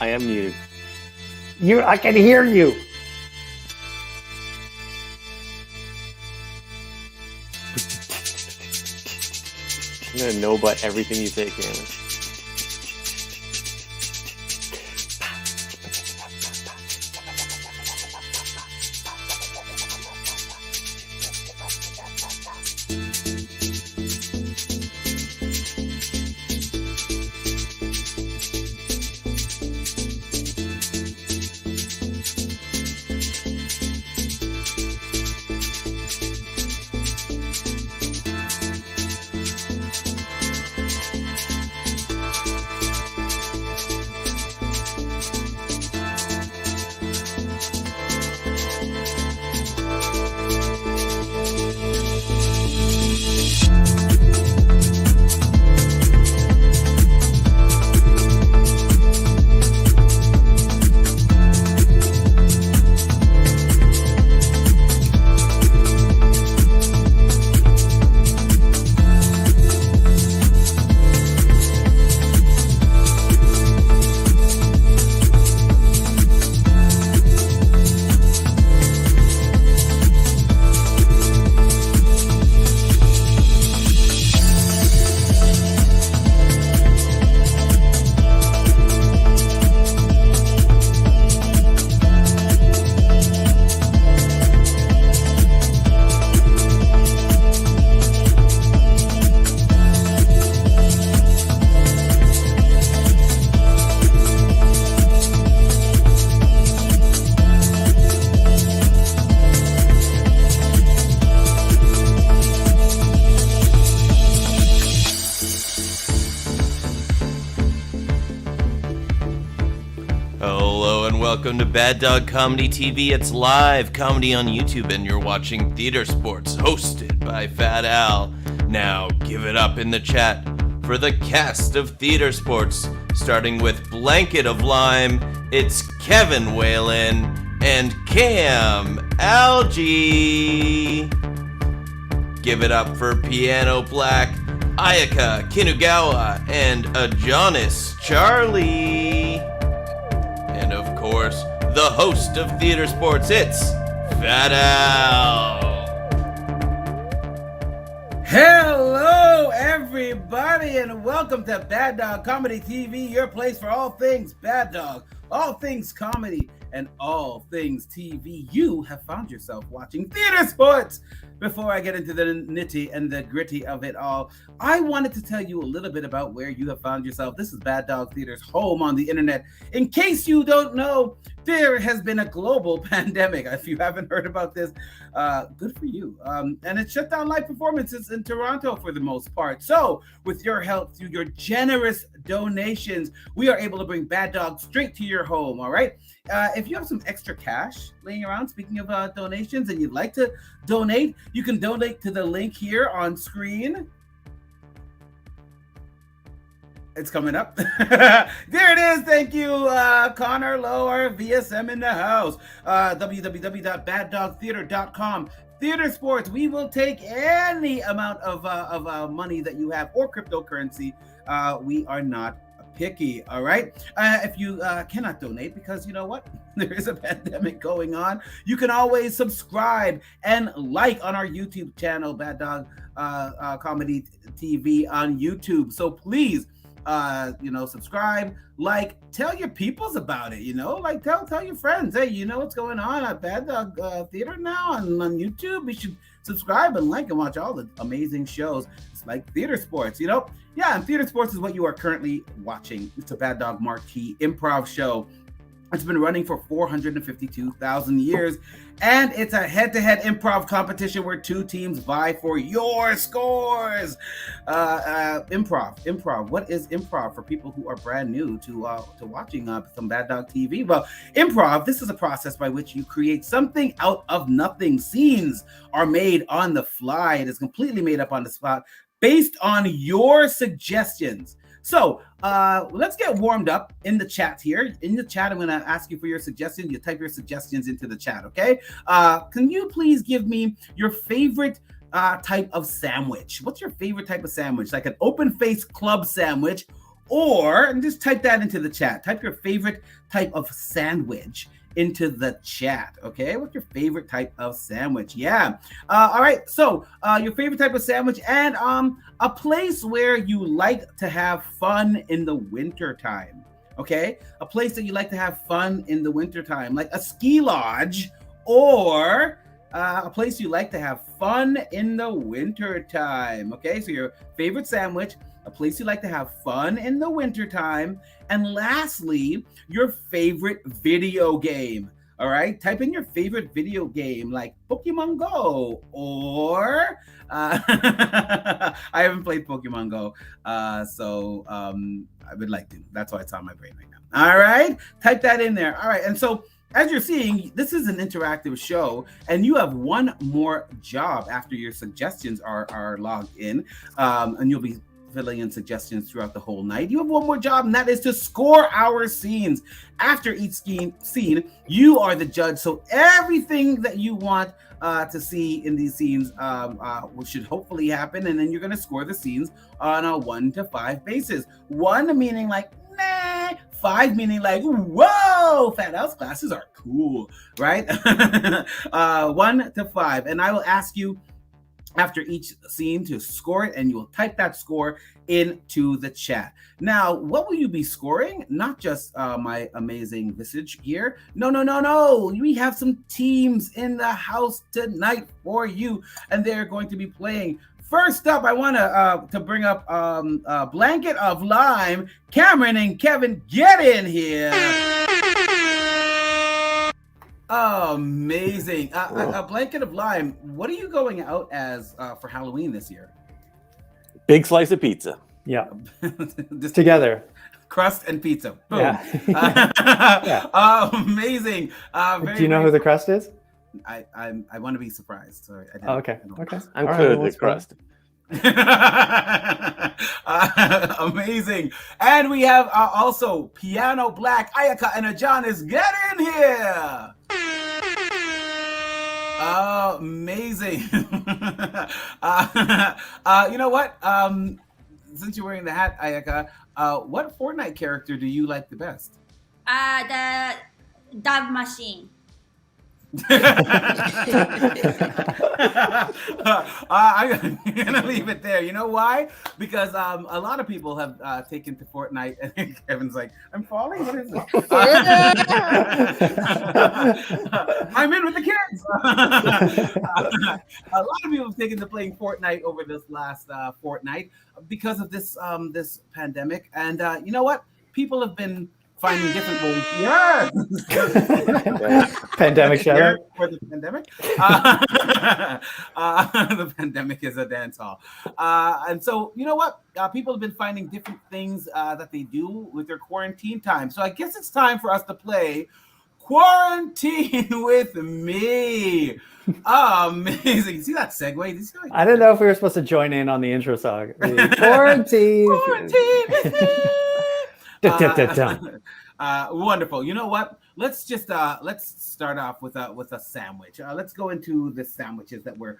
I am muted. I can hear you. I'm gonna know about everything you say, Shannon. Welcome to Bad Dog Comedy TV. It's live comedy on YouTube, and you're watching Theatresports, hosted by Fat Al. Now, give it up in the chat for the cast of Theatresports, starting with Blanket of Lime. It's Kevin Whalen and Cam Algie. Give it up for Piano Black, Ayaka Kinugawa, and Ajahnis Charley. And of course, the host of Theatresports, it's Fat Al. Hello, everybody, and welcome to Bad Dog Comedy TV, your place for all things Bad Dog, all things comedy, and all things TV. You have found yourself watching Theatresports. Before I get into the nitty and the gritty of it all, I wanted to tell you a little bit about where you have found yourself. This is Bad Dog Theater's home on the internet. In case you don't know, there has been a global pandemic. If you haven't heard about this, good for you. And it shut down live performances in Toronto for the most part. So with your help, through your generous donations, we are able to bring Bad Dog straight to your home, all right? If you have some extra cash laying around, speaking of donations, and you'd like to donate, you can donate to the link here on screen. It's coming up. There it is. Thank you, Connor Lower, VSM in the house. www.baddogtheater.com. Theatresports, we will take any amount of money that you have or cryptocurrency. We are not picky, all right? If you cannot donate, because you know what? There is a pandemic going on, you can always subscribe and like on our YouTube channel, Bad Dog Comedy TV on YouTube. So please, subscribe, like, tell your peoples about it, like tell your friends, hey, you know what's going on at Bad Dog Theater now on YouTube? We should subscribe and like and watch all the amazing shows. It's like Theatresports, Yeah, and Theatresports is what you are currently watching. It's a Bad Dog Marquee improv show. It's been running for 452,000 years, and it's a head-to-head improv competition where two teams vie for your scores. Improv. What is improv for people who are brand new to watching some Bad Dog TV? Well, improv, this is a process by which you create something out of nothing. Scenes are made on the fly. It is completely made up on the spot based on your suggestions. So let's get warmed up in the chat here. In the chat, I'm going to ask you for your suggestions. You type your suggestions into the chat, okay? Can you please give me your favorite type of sandwich? What's your favorite type of sandwich? Like an open-faced club sandwich and just type that into the chat. Type your favorite type of sandwich into the chat. Okay, what's your favorite type of sandwich? Yeah. All right. So your favorite type of sandwich and a place where you like to have fun in the winter time. Okay, a place that you like to have fun in the wintertime, like a ski lodge, or a place you like to have fun in the wintertime. Okay, so your favorite sandwich, a place you like to have fun in the wintertime, and lastly, your favorite video game. All right, type in your favorite video game like Pokemon Go or I haven't played Pokemon Go, so I would like to. That's why it's on my brain right now. All right, type that in there. All right, and so as you're seeing, this is an interactive show, and you have one more job after your suggestions are logged in, and you'll be filling in suggestions throughout the whole night. You have one more job, and that is to score our scenes. After each scene, you are the judge, so everything that you want to see in these scenes should hopefully happen, and then you're going to score the scenes on a 1 to 5 basis. 1 meaning like, nah. 5 meaning like, whoa, Fat Al's classes are cool, right? 1 to 5, and I will ask you after each scene to score it, and you will type that score into the chat. Now, what will you be scoring? Not just my amazing visage here. No. We have some teams in the house tonight for you, and they're going to be playing. First up, I want to bring up Blanket of Lime. Cameron and Kevin, get in here. Oh, amazing. A Blanket of Lime, what are you going out as for Halloween this year? Big slice of pizza. Yeah. Together. Crust and pizza. Boom. Yeah. Amazing. Do you know who the crust is? I want to be surprised. Sorry. I didn't, Okay. I'm clearly the crust. Amazing. And we have also Piano Black, Ayaka, and Ajahnis. Get in here. Amazing. You know what? Since you're wearing the hat, Ayaka, what Fortnite character do you like the best? The dub machine. I'm gonna leave it there. You know why? Because a lot of people have taken to Fortnite, and Kevin's like, "I'm falling. What is this?" I'm in with the kids. A lot of people have taken to playing Fortnite over this last fortnight because of this this pandemic, and you know what? People have been finding different ways. Yes. Pandemic shout for the pandemic. The pandemic is a dance hall. And so, you know what? People have been finding different things that they do with their quarantine time. So I guess it's time for us to play Quarantine with Me. Amazing. See that segue? I didn't know if we were supposed to join in on the intro song. Quarantine. Quarantine with Me. Wonderful. You know what? Let's just let's start off with a sandwich. Let's go into the sandwiches that we're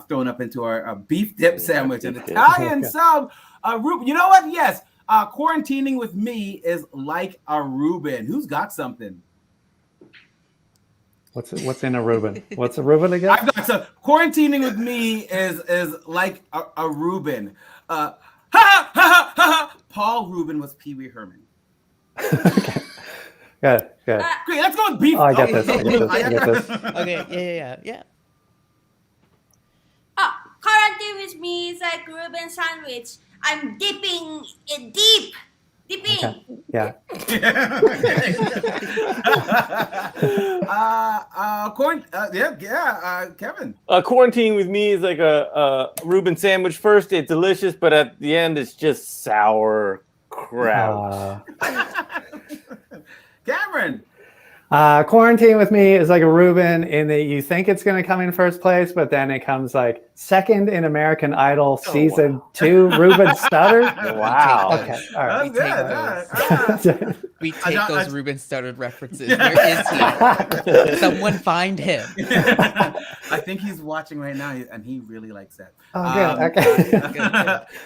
throwing up into our beef dip sandwich, an Italian sub. You know what? Yes, quarantining with me is like a Reuben. Who's got something? What's in a Reuben? What's a Reuben again? I've got some. Quarantining with me is like a Reuben. Paul Reuben was Pee Wee Herman. Okay. Good. Great, let's go with beef. Oh, I get this. Okay, yeah. Quarantine with me is like Reuben sandwich. I'm dipping it deep. Dipping. Okay. Yeah. Kevin. Quarantine with me is like a Reuben sandwich. First, it's delicious, but at the end, it's just sour crap. Cameron. Quarantine with me is like a Reuben in that you think it's going to come in first place, but then it comes like second in American Idol season 2. Reuben stuttered. Wow. Okay. All right. We take those Reuben stuttered references. Where is he? Someone find him. I think he's watching right now, and he really likes that. Oh, good. Okay.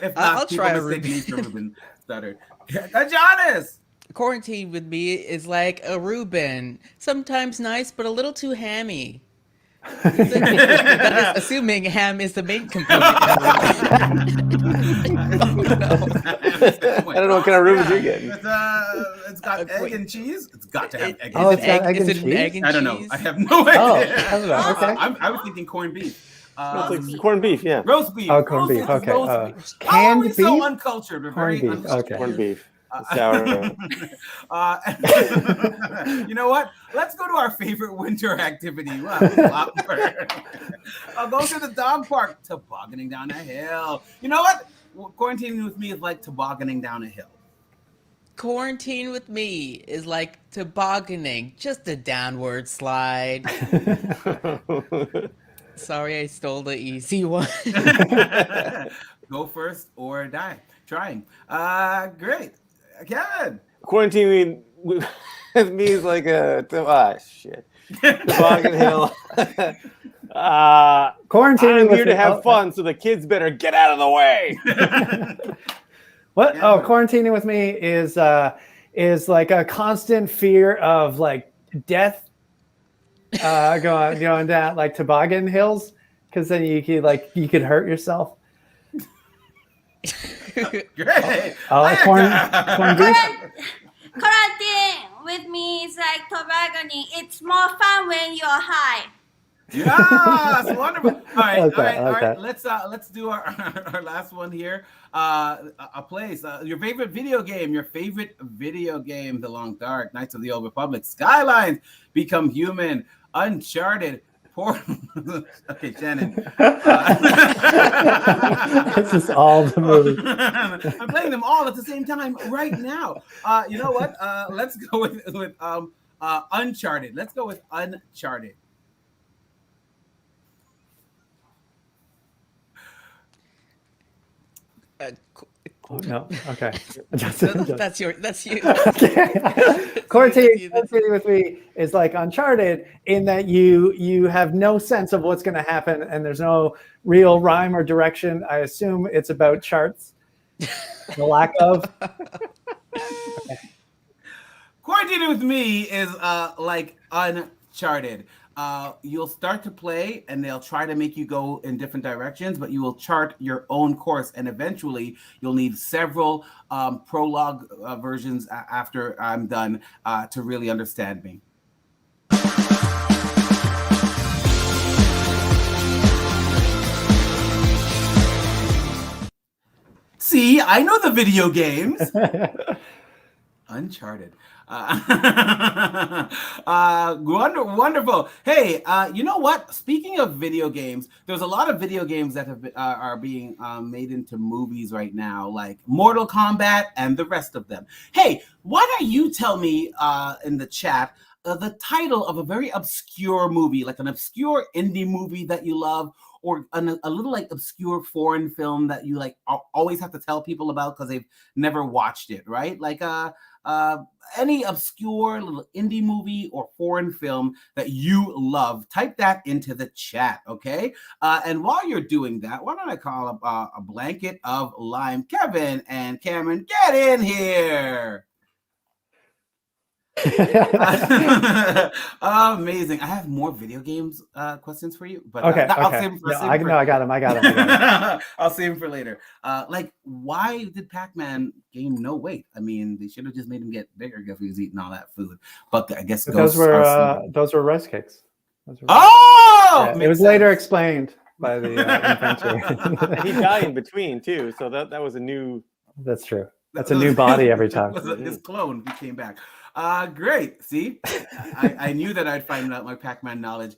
If not, I'll try a Reuben stuttered. Ajahnis. Quarantine with me is like a Reuben. Sometimes nice, but a little too hammy. That is assuming ham is the main component. I don't know what kind of Rubens you're getting. It's got egg and cheese. It's got to have egg. Oh, and it's got cheese. egg Is and it an cheese? egg and I don't know. cheese? I have no idea. Oh, I don't know. Okay. I was thinking corned beef. It's like corned beef, yeah. Roast beef. Oh, corned beef. Okay. Roast beef. How are Canned we beef. so uncultured? We're Corned very beef. uncultured. Okay. Corned beef. Sour. You know what? Let's go to our favorite winter activity. We'll have a lot more. I'll go to the dog park, tobogganing down a hill. You know what? Quarantining with me is like tobogganing down a hill. Quarantine with me is like tobogganing, just a downward slide. Sorry, I stole the easy one. Go first or die trying. Great. Kevin. Quarantining with me is like shit. Toboggan Hill. Quarantining I'm with here to have fun, so the kids better get out of the way. What? Yeah. Oh, quarantining with me is like a constant fear of like death going down like toboggan hills, because then you could hurt yourself. Great. Corn beef. Quarantine with me is like tobogganing. It's more fun when you're high. Yes, wonderful. All right, Okay, all right. okay. Let's do our last one here. A place, your favorite video game, The Long Dark, Knights of the Old Republic, Skylines, Become Human, Uncharted. Okay, Shannon. This is all the movies. I'm playing them all at the same time right now. You know what? Let's go with Uncharted. Let's go with Uncharted. No, okay. That's you. Quarantine with me is like Uncharted in that you have no sense of what's going to happen and there's no real rhyme or direction. I assume it's about charts. The lack of. Okay. Quarantine with me is like Uncharted. You'll start to play and they'll try to make you go in different directions, but you will chart your own course, and eventually you'll need several prologue versions after I'm done to really understand me. See, I know the video games. Uncharted. Wonderful. Hey, you know what? Speaking of video games, there's a lot of video games that are being made into movies right now, like Mortal Kombat and the rest of them. Hey, why don't you tell me in the chat the title of a very obscure movie, like an obscure indie movie that you love, or a little like obscure foreign film that you like always have to tell people about because they've never watched it, right? Like any obscure little indie movie or foreign film that you love, type that into the chat, okay? And while you're doing that, why don't I call up a blanket of lime? Kevin and Cameron, get in here. Amazing. I have more video games questions for you, but Okay. I'll save them for I got them. I'll save them for later. Like, why did Pac-Man gain no weight? I mean, they should have just made him get bigger if he was eating all that food. But I guess those were rice cakes. Oh, Yeah, it was later explained by the inventor. He died in between too, so that was a new. That's true. That's a new body every time. His clone came back. Great. See, I knew that I'd find out my Pac-Man knowledge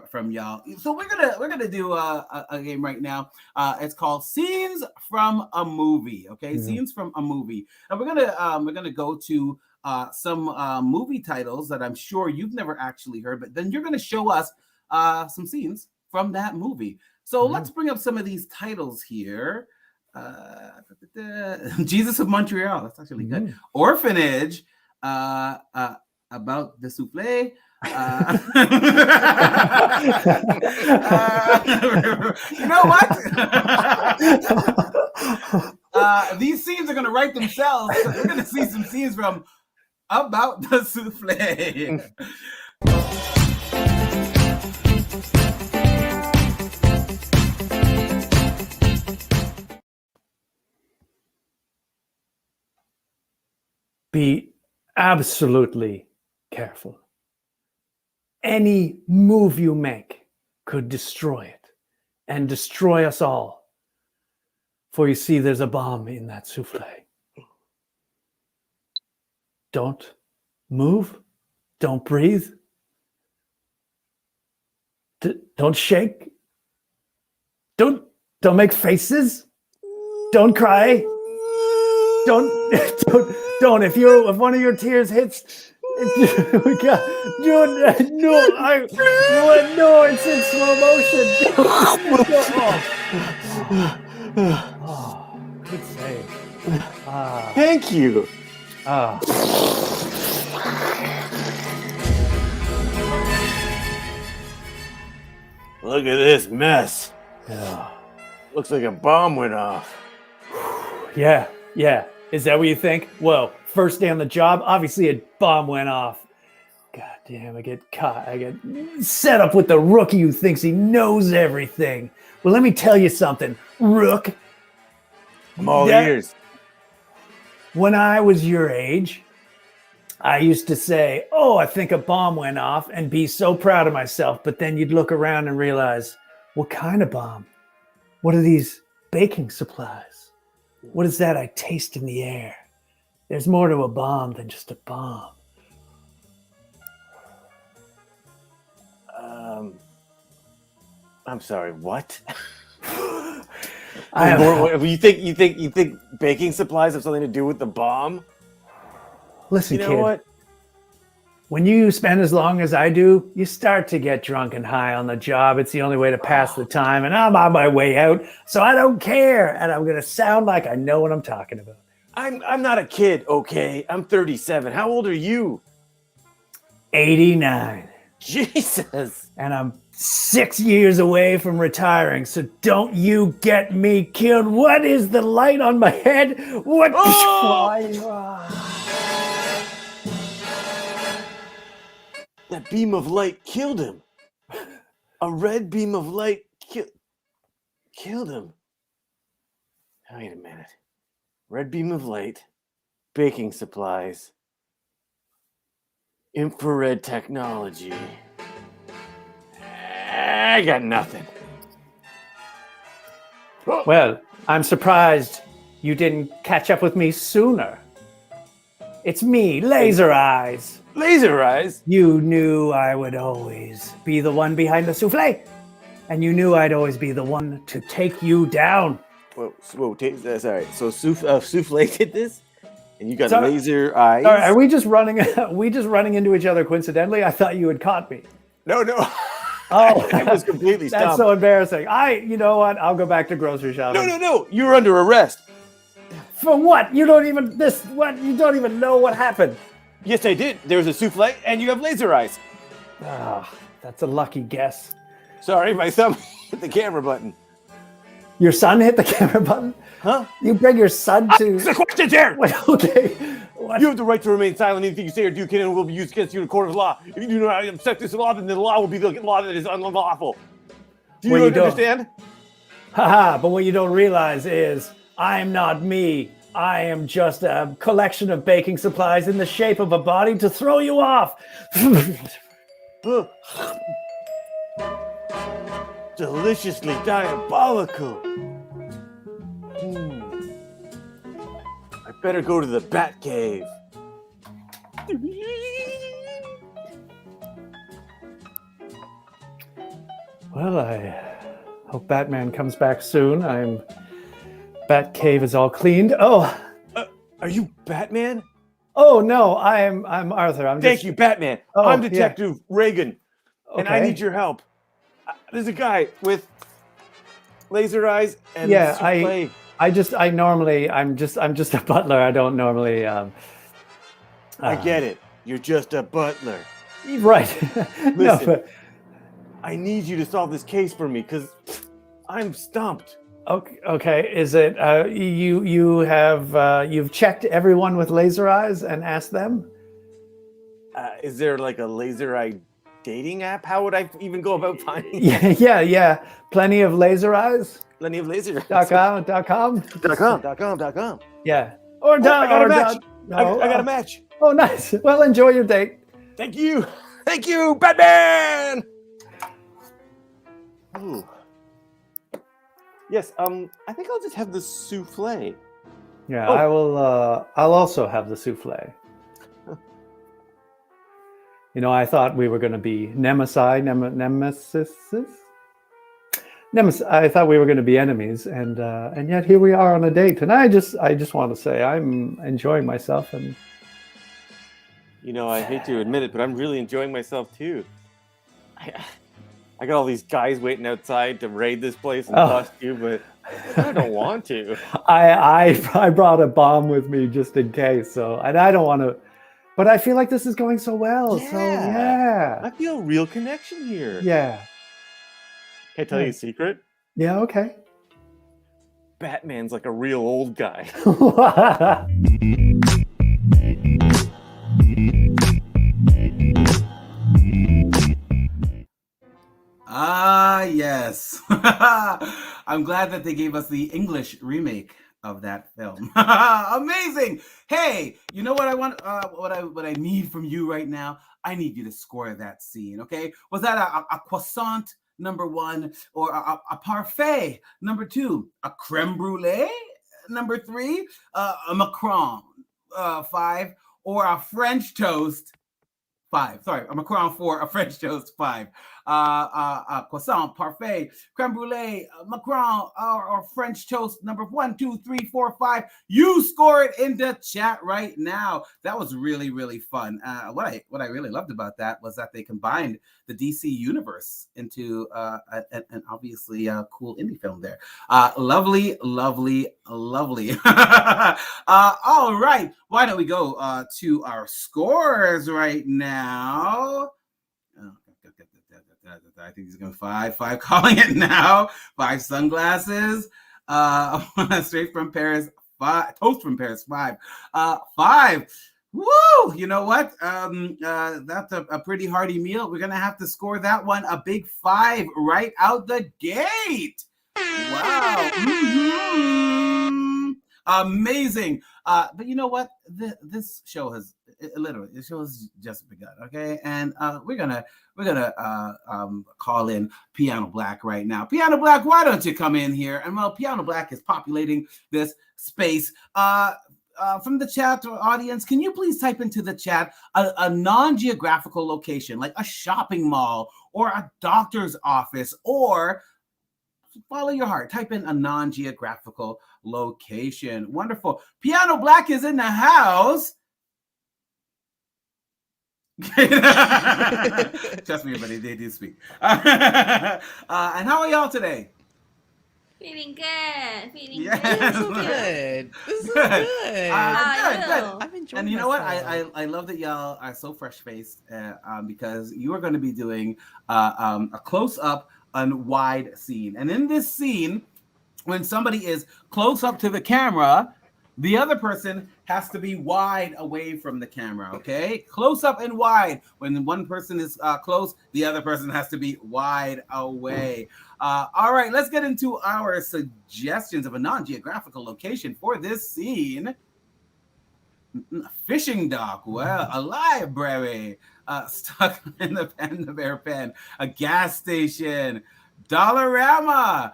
from y'all. So we're gonna do a game right now. It's called Scenes from a Movie. Okay, Scenes from a Movie, and we're gonna go to some movie titles that I'm sure you've never actually heard, but then you're gonna show us some scenes from that movie. So let's bring up some of these titles here. Jesus of Montreal. That's actually good. Orphanage. About the souffle. You know what? These scenes are going to write themselves. We're going to see some scenes from About the Souffle. Be absolutely careful. Any move you make could destroy it and destroy us all. For you see, there's a bomb in that souffle. Don't move. Don't breathe. Don't shake. Don't make faces. Don't cry. Don't. If one of your tears hits, no, it's in slow motion. Oh, good save. Thank you. Look at this mess. Yeah. Looks like a bomb went off. Yeah. Is that what you think? Well, first day on the job, obviously a bomb went off. God damn, I get caught. I get set up with the rookie who thinks he knows everything. Well, let me tell you something, Rook. I'm all ears. When I was your age, I used to say, oh, I think a bomb went off and be so proud of myself. But then you'd look around and realize, what kind of bomb? What are these baking supplies? What is that I taste in the air? There's more to a bomb than just a bomb. I'm sorry, what? You think baking supplies have something to do with the bomb? Listen, You know kid, what? when you spend as long as I do, you start to get drunk and high on the job. It's the only way to pass the time, and I'm on my way out, so I don't care, and I'm going to sound like I know what I'm talking about. I'm not a kid, okay? I'm 37. How old are you? 89. Jesus. And I'm 6 years away from retiring, so don't you get me killed. What is the light on my head? What? That beam of light killed him. A red beam of light killed him. Wait a minute. Red beam of light, baking supplies, infrared technology. I got nothing. Well, I'm surprised you didn't catch up with me sooner. It's me, Laser Eyes. Laser Eyes? You knew I would always be the one behind the souffle. And you knew I'd always be the one to take you down. Whoa, sorry. So Souffle did this? And you got Sorry. laser eyes? Sorry, are we just running into each other coincidentally? I thought you had caught me. No. Oh, I was completely that's stumped. so embarrassing. You know what? I'll go back to grocery shopping. No. You were under arrest. For what? You don't even know what happened. Yes, I did. There was a souffle, and you have laser eyes. That's a lucky guess. Sorry, my thumb hit the camera button. Your son hit the camera button? Huh? You bring your son to... The question's here! Okay. What? You have the right to remain silent. Anything you say or do can and will be used against you in a court of law. If you do not accept this law, then the law will be the law that is unlawful. Do you understand? Haha, but what you don't realize is I am not me. I am just a collection of baking supplies in the shape of a body to throw you off. Deliciously diabolical. I better go to the Bat Cave. Well, I hope Batman comes back soon. Bat Cave is all cleaned. Oh, are you Batman? Oh no, I'm Arthur. Thank you, Batman. Oh, I'm Detective Reagan, and I Okay. need your help. There's a guy with laser eyes and I'm just a butler. I don't normally. I get it. You're just a butler. Right. Listen, No, but I need you to solve this case for me because I'm stumped. Okay. Is it you've checked everyone with laser eyes and asked them? Is there like a laser eye dating app? How would I even go about finding Yeah. Plenty of laser eyes. plenty of laser .com. .com. Yeah. Or I got a match. I got a oh, match. oh, nice. Well, enjoy your date. Thank you, Batman. Ooh. Yes. I think I'll just have the souffle. Yeah, Oh. I will. I'll also have the souffle. I thought we were going to be nemesis. I thought we were going to be enemies, and yet here we are on a date. And I just want to say I'm enjoying myself. And I hate to admit it, but I'm really enjoying myself too. I got all these guys waiting outside to raid this place and bust you, but I don't want to. I brought a bomb with me just in case. And I don't want to. But I feel like this is going so well. Yeah. So yeah. I feel a real connection here. Yeah. Can I tell you a secret? Yeah. Okay. Batman's like a real old guy. Yes. I'm glad that they gave us the English remake of that film. Amazing. Hey, you know what I want? What I need from you right now? I need you to score that scene. Okay? Was that a croissant number 1, or a parfait number 2, a creme brulee number 3, a Macron 5, or a French toast 5? Sorry, a Macron 4, a French toast 5. Croissant, parfait, creme brulee, Macron, or French toast number 1, 2, 3, 4, 5. You score it in the chat right now. That was really, really fun. What I really loved about that was that they combined the DC universe into an obviously cool indie film there. Lovely. All right, why don't we go to our scores right now? I think he's going 5 calling it now. 5 sunglasses. Straight from Paris. 5 toast from Paris. 5. 5. Woo! You know what? That's a pretty hearty meal. We're gonna have to score that one a big 5 right out the gate. Wow! Amazing. But you know what? This show has just begun. Okay, and we're gonna call in Piano Black right now. Piano Black, why don't you come in here? And Piano Black is populating this space. From the chat audience, can you please type into the chat a non-geographical location, like a shopping mall or a doctor's office, or follow your heart. Type in a non-geographical location. Wonderful. Piano Black is in the house. Trust me, everybody, they do speak. And how are y'all today? Feeling good. This is good. Good. Good. I'm enjoying And you know what? myself. I love that y'all are so fresh-faced because you are going to be doing a close-up and wide scene. And in this scene, when somebody is close up to the camera, the other person has to be wide away from the camera, okay? Close up and wide. When one person is close, the other person has to be wide away. All right, let's get into our suggestions of a non-geographical location for this scene. A fishing dock, well, a library, stuck in the Panda Bear pen, a gas station, Dollarama,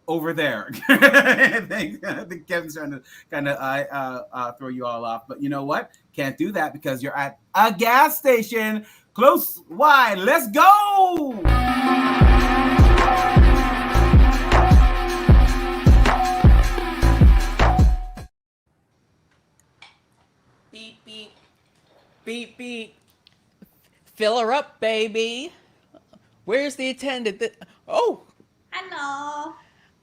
over there. I think Kevin's trying to kind of throw you all off, but you know what? Can't do that because you're at a gas station. Close, wide, let's go! Beep, beep. Beep, beep. Fill her up, baby. Where's the attendant? Oh, Hello.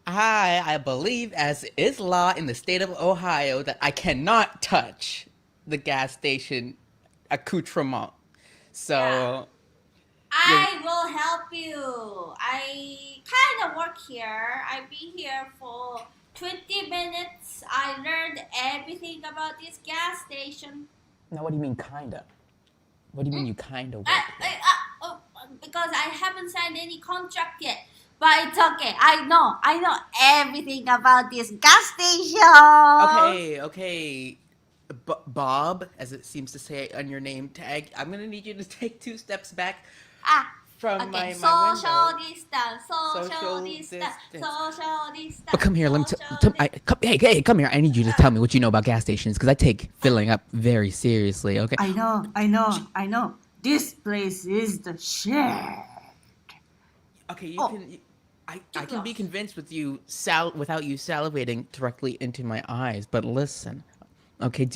hi. I believe, as is law in the state of Ohio, that I cannot touch the gas station accoutrement. So, I will help you. I kind of work here. I've been here for 20 minutes. I learned everything about this gas station. Now, what do you mean, kinda? What do you mean you kinda work here? Because I haven't signed any contract yet. But it's okay. I know everything about this gas station. Okay. Bob, as it seems to say on your name tag, I'm gonna need you to take 2 steps back from Okay. my Social window. distance. Social Social distance. distance. Social distance. But come here, let me social hey, come here. I need you to tell me what you know about gas stations, because I take filling up very seriously, okay? I know. This place is the shed. Okay, I Too can be close. convinced with you without you salivating directly into my eyes, but listen. Okay,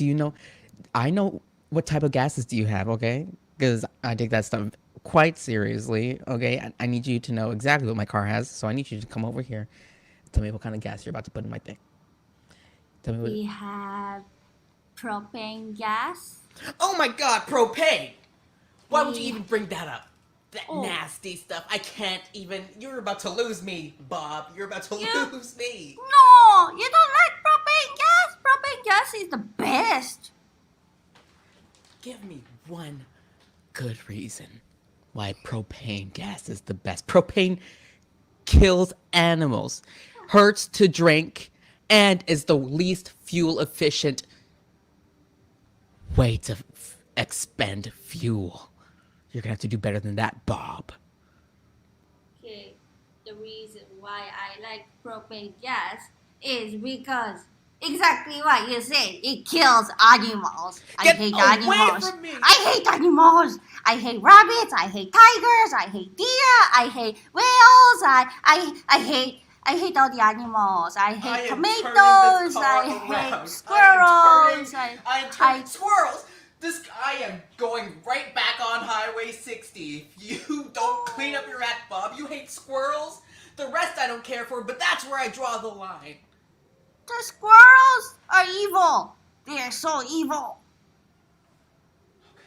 I know what type of gases do you have, okay? Because I take that stuff quite seriously, okay? I need you to know exactly what my car has, so I need you to come over here and tell me what kind of gas you're about to put in my thing. Tell me what. We have propane gas. Oh my god, propane! Why would you We- even bring that up? That Oh. nasty stuff. I can't even. You're about to lose me, Bob. You're about to You- lose me. No, you don't like propane gas. Propane gas is the best. Give me one good reason why propane gas is the best. Propane kills animals, hurts to drink, and is the least fuel efficient way to expend fuel. You're gonna have to do better than that, Bob. Okay, the reason why I like propane gas is because exactly what you said. It kills animals. Get I hate away animals. from me! I hate animals. I hate rabbits. I hate tigers. I hate deer. I hate whales. I hate all the animals. I hate tomatoes. I hate squirrels. Squirrels. I am going right back on Highway 60. If you don't clean up your act, Bob, you hate squirrels. The rest I don't care for, but that's where I draw the line. The squirrels are evil. They are so evil.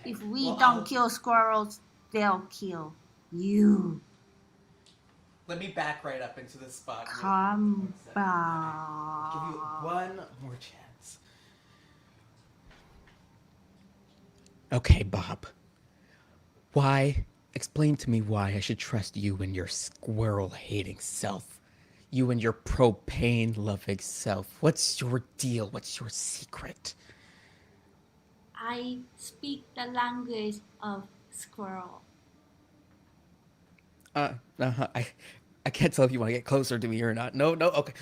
If we don't kill squirrels, they'll kill you. Let me back right up into this spot. Come Give back. you one more chance. Okay, Bob. Explain to me why I should trust you and your squirrel-hating self. You and your propane-loving self. What's your deal? What's your secret? I speak the language of squirrel. I can't tell if you want to get closer to me or not. No, okay.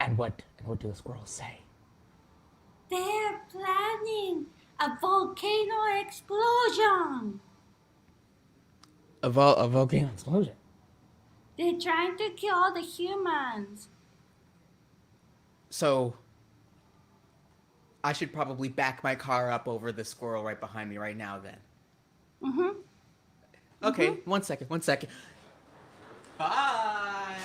And what do the squirrels say? They're planning a volcano explosion. A volcano explosion. They're trying to kill all the humans. So, I should probably back my car up over the squirrel right behind me right now then. Mm-hmm. Okay, 1 second. Bye!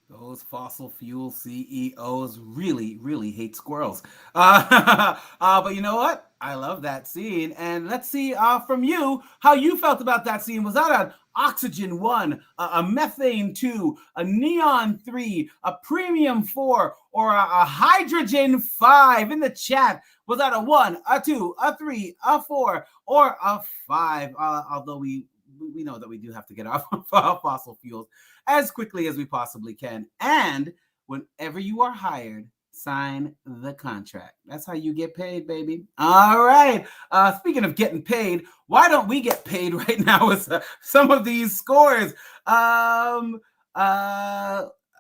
Those fossil fuel CEOs really, really hate squirrels. But you know what? I love that scene. And let's see from you how you felt about that scene. Was that an oxygen 1, a methane 2, a neon 3, a premium 4, or a hydrogen 5? In the chat, was that a 1, a 2, a 3, a 4, or a 5? Although we know that we do have to get off of fossil fuels as quickly as we possibly can. And whenever you are hired, sign the contract. That's how you get paid, baby. All right. Speaking of getting paid, why don't we get paid right now with some of these scores? I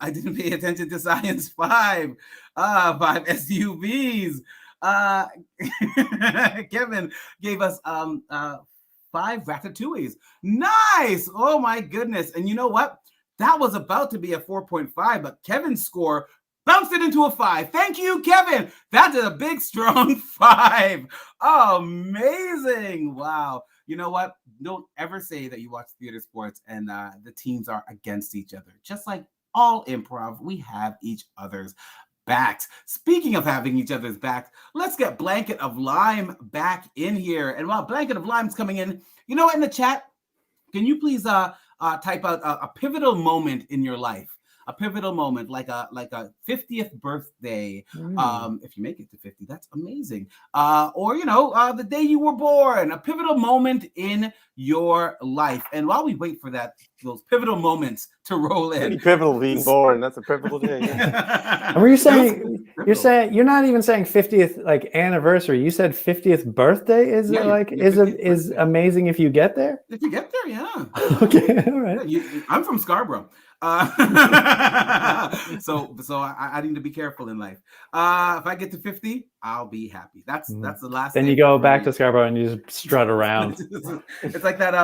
didn't pay attention to Science 5. 5 SUVs. Kevin gave us 5 ratatouilles. Nice. Oh my goodness. And you know what? That was about to be a 4.5, but Kevin's score bounced it into a 5. Thank you, Kevin. That's a big, strong 5. Amazing. Wow. You know what? Don't ever say that you watch theater sports and the teams are against each other. Just like all improv, we have each other's backs. Speaking of having each other's backs, let's get Blanket of Lime back in here. And while Blanket of Lime's coming in the chat, can you please type out a pivotal moment in your life? A pivotal moment, like a 50th birthday. If you make it to 50, that's amazing. Or the day you were born. A pivotal moment in your life. And while we wait for those pivotal moments to roll in, Pretty pivotal being born. That's a pivotal day. Were you saying you're not even saying 50th like anniversary? You said 50th birthday is amazing if you get there. If you get there, yeah. Okay, all right. I'm from Scarborough. So I need to be careful in life. If I get to 50, I'll be happy. That's the last. Then you go back to Scarborough and you just strut around. It's like that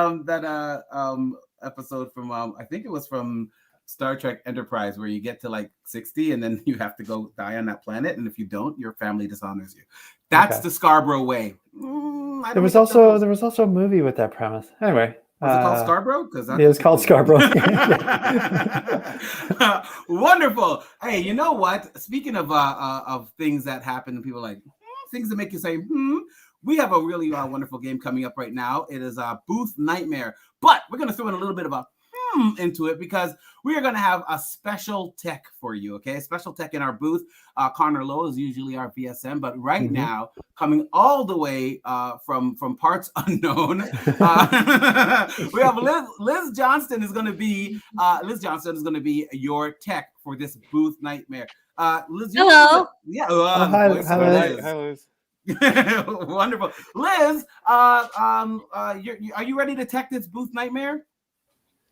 episode from I think it was from Star Trek Enterprise, where you get to like 60 and then you have to go die on that planet, and if you don't, your family dishonors you. That's the Scarborough way. There was also a movie with that premise. Anyway. Was it called Scarborough? It was called Scarborough. Wonderful. Hey, you know what? Speaking of things that happen and people like things that make you say, we have a really wonderful game coming up right now. It is a Booth Nightmare, but we're going to throw in a little bit of a into it because we are going to have a special tech for you. Okay, a special tech in our booth. Connor Lowe is usually our VSM, but right now, coming all the way from parts unknown, we have Liz Johnston is going to be your tech for this Booth Nightmare. Liz, hello. Hi, Liz. Wonderful, Liz. Are you ready to tech this Booth Nightmare?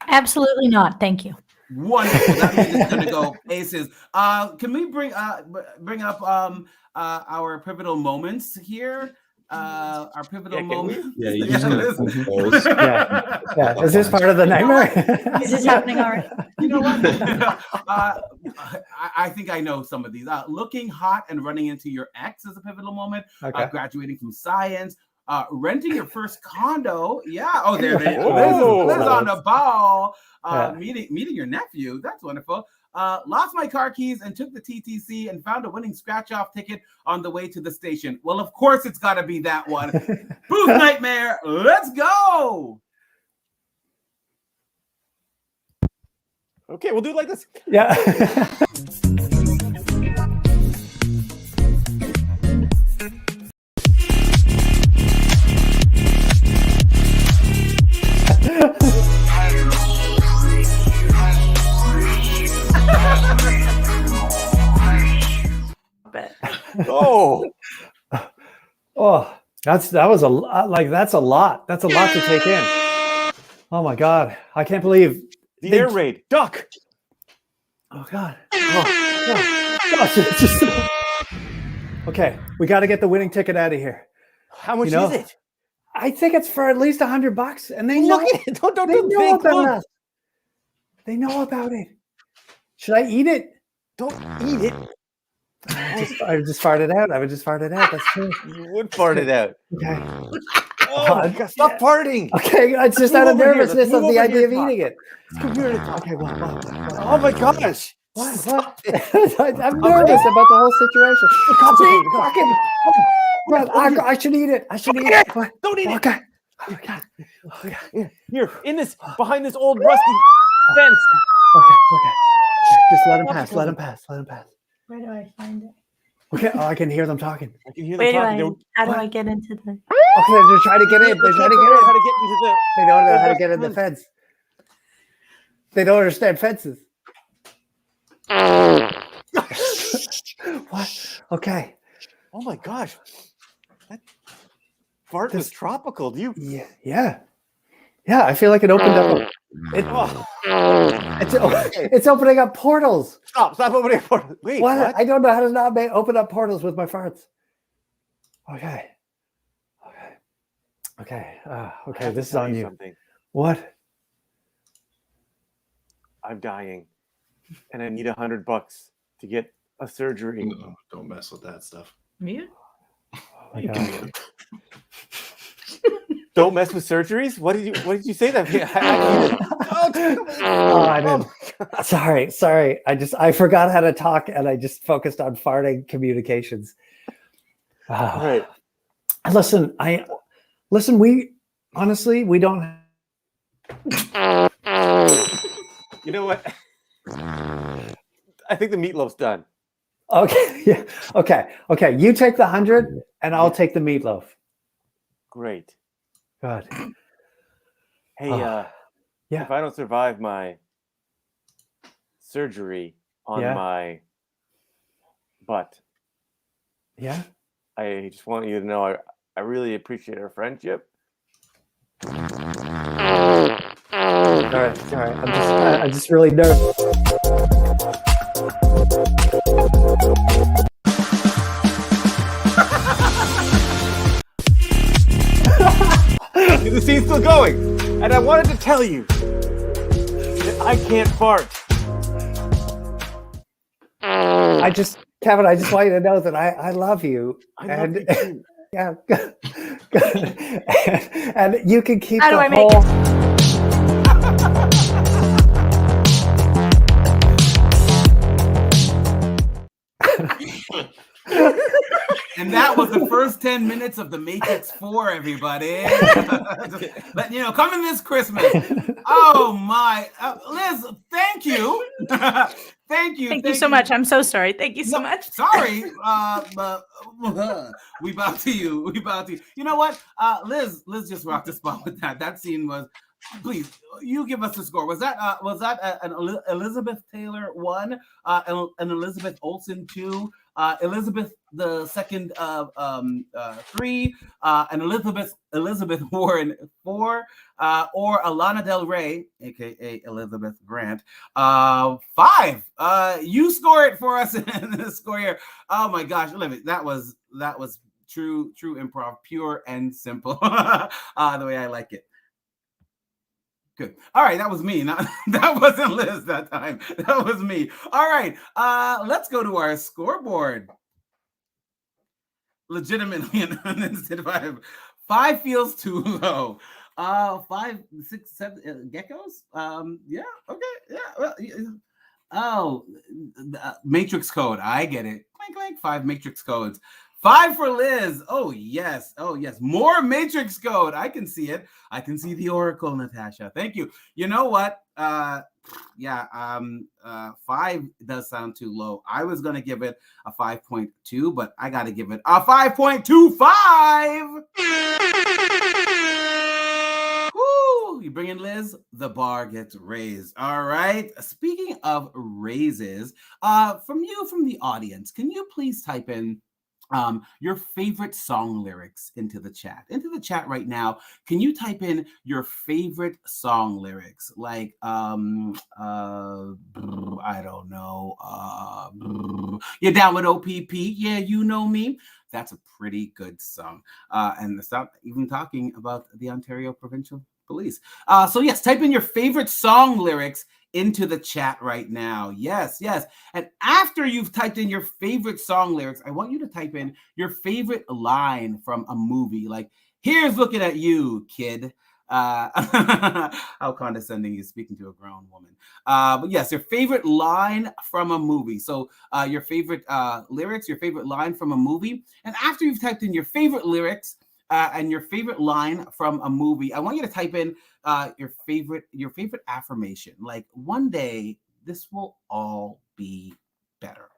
Absolutely not. Thank you. Wonderful. That means it's going to go aces. Can we bring up our pivotal moments here? Our pivotal moments. Yeah, you just gotta compose. Yeah. Is this part of the nightmare? Is this happening already? You know what? I think I know some of these. Looking hot and running into your ex is a pivotal moment. Okay. Graduating from science. Renting your first condo. Yeah. Oh, there they Oh. Liz on the ball. Meeting your nephew. That's wonderful. Lost my car keys and took the TTC and found a winning scratch-off ticket on the way to the station. Well, of course, it's got to be that one. Booth Nightmare. Let's go. Okay, we'll do it like this. Yeah. That's a lot. Like that's a lot. That's a lot to take in. Oh my God, I can't believe The air raid. Duck. Oh God. Gosh, okay, we got to get the winning ticket out of here. How much is it? I think it's for at least $100, and they Look know at it. Don't they think. know about Look. us. They know about it. Should I eat it? Don't eat it. I would just fart it out. That's true. You would fart it out. Okay. Oh, stop farting. Okay, it's just Move out of over here. nervousness Let's of move the over idea here, of Pop. eating it. Let's come here and talk. Okay, what? Oh my gosh. What? I'm nervous about the whole situation. I should eat it. Don't eat it. Okay. Here, behind this old rusty fence. Okay. Just let him pass. Where do I find it? Okay. Oh, I can hear them talking. I can hear them talking. How do I get into the? Okay, they're trying to get in. How to get into the. They don't know how to get in the fence. They don't understand fences. What? Okay. Oh my gosh. That fart was tropical. Do you? Yeah. I feel like it opened up. It's opening up portals. Stop opening up portals. Wait, what? I don't know how to not open up portals with my farts. Okay. This is on you. Something. What? I'm dying, and I need $100 to get a surgery. No, don't mess with that stuff. Mute? Oh my God. Don't mess with surgeries. What did you say that? I didn't. Sorry. I forgot how to talk, and I just focused on farting communications. All right. Listen. We honestly, we don't. You know what? I think the meatloaf's done. Okay. Yeah. Okay. You take the 100, and I'll take the meatloaf. Great. Good. Hey, yeah. if I don't survive my surgery on my butt, Yeah. I just want you to know I really appreciate our friendship. Sorry. I'm just really nervous. The scene's still going, and I wanted to tell you that I can't fart. Kevin, I just want you to know that I love you. I love you too. Yeah. And you can keep How do the I make whole. And that was the first 10 minutes of The Matrix 4, everybody. But, coming this Christmas. Oh, my. Liz, thank you. Thank you. Thank you so much. I'm so sorry. Thank you so much. Sorry. But we bow to you. You know what? Liz just rocked the spot with that. That scene was... Please, you give us the score. Was that an Elizabeth Taylor 1, an Elizabeth Olsen 2, Elizabeth the second 3, and Elizabeth Warren 4, or Alana Del Rey, aka Elizabeth Grant 5? You score it for us in the score here. Oh my gosh, that was true improv, pure and simple. The way I like it. Good. All right, that was me. That wasn't Liz that time. That was me. All right, let's go to our scoreboard. Legitimately, an instant 5 feels too low. 5, 6, 7 geckos. Yeah. Okay. Yeah. Well, Matrix code. I get it. Clank clank. 5 Matrix codes. 5 for Liz. Oh yes. More Matrix code. I can see it. I can see the Oracle, Natasha. Thank you. You know what? 5 does sound too low. I was gonna give it a 5.2, but I gotta give it a 5.25. Woo! You bring in Liz, the bar gets raised. All right. Speaking of raises, from the audience, can you please type in your favorite song lyrics into the chat right now? Can you type in your favorite song lyrics? Like, I don't know. You're down with OPP. Yeah, you know me. That's a pretty good song. And it's not even talking about the Ontario Provincial Police. So yes, type in your favorite song lyrics into the chat right now. Yes. And after you've typed in your favorite song lyrics, I want you to type in your favorite line from a movie. Like, here's looking at you, kid. How condescending, you're speaking to a grown woman. But yes, your favorite line from a movie. So your favorite lyrics, your favorite line from a movie. And after you've typed in your favorite lyrics and your favorite line from a movie, I want you to type in your favorite affirmation. Like, one day this will all be better.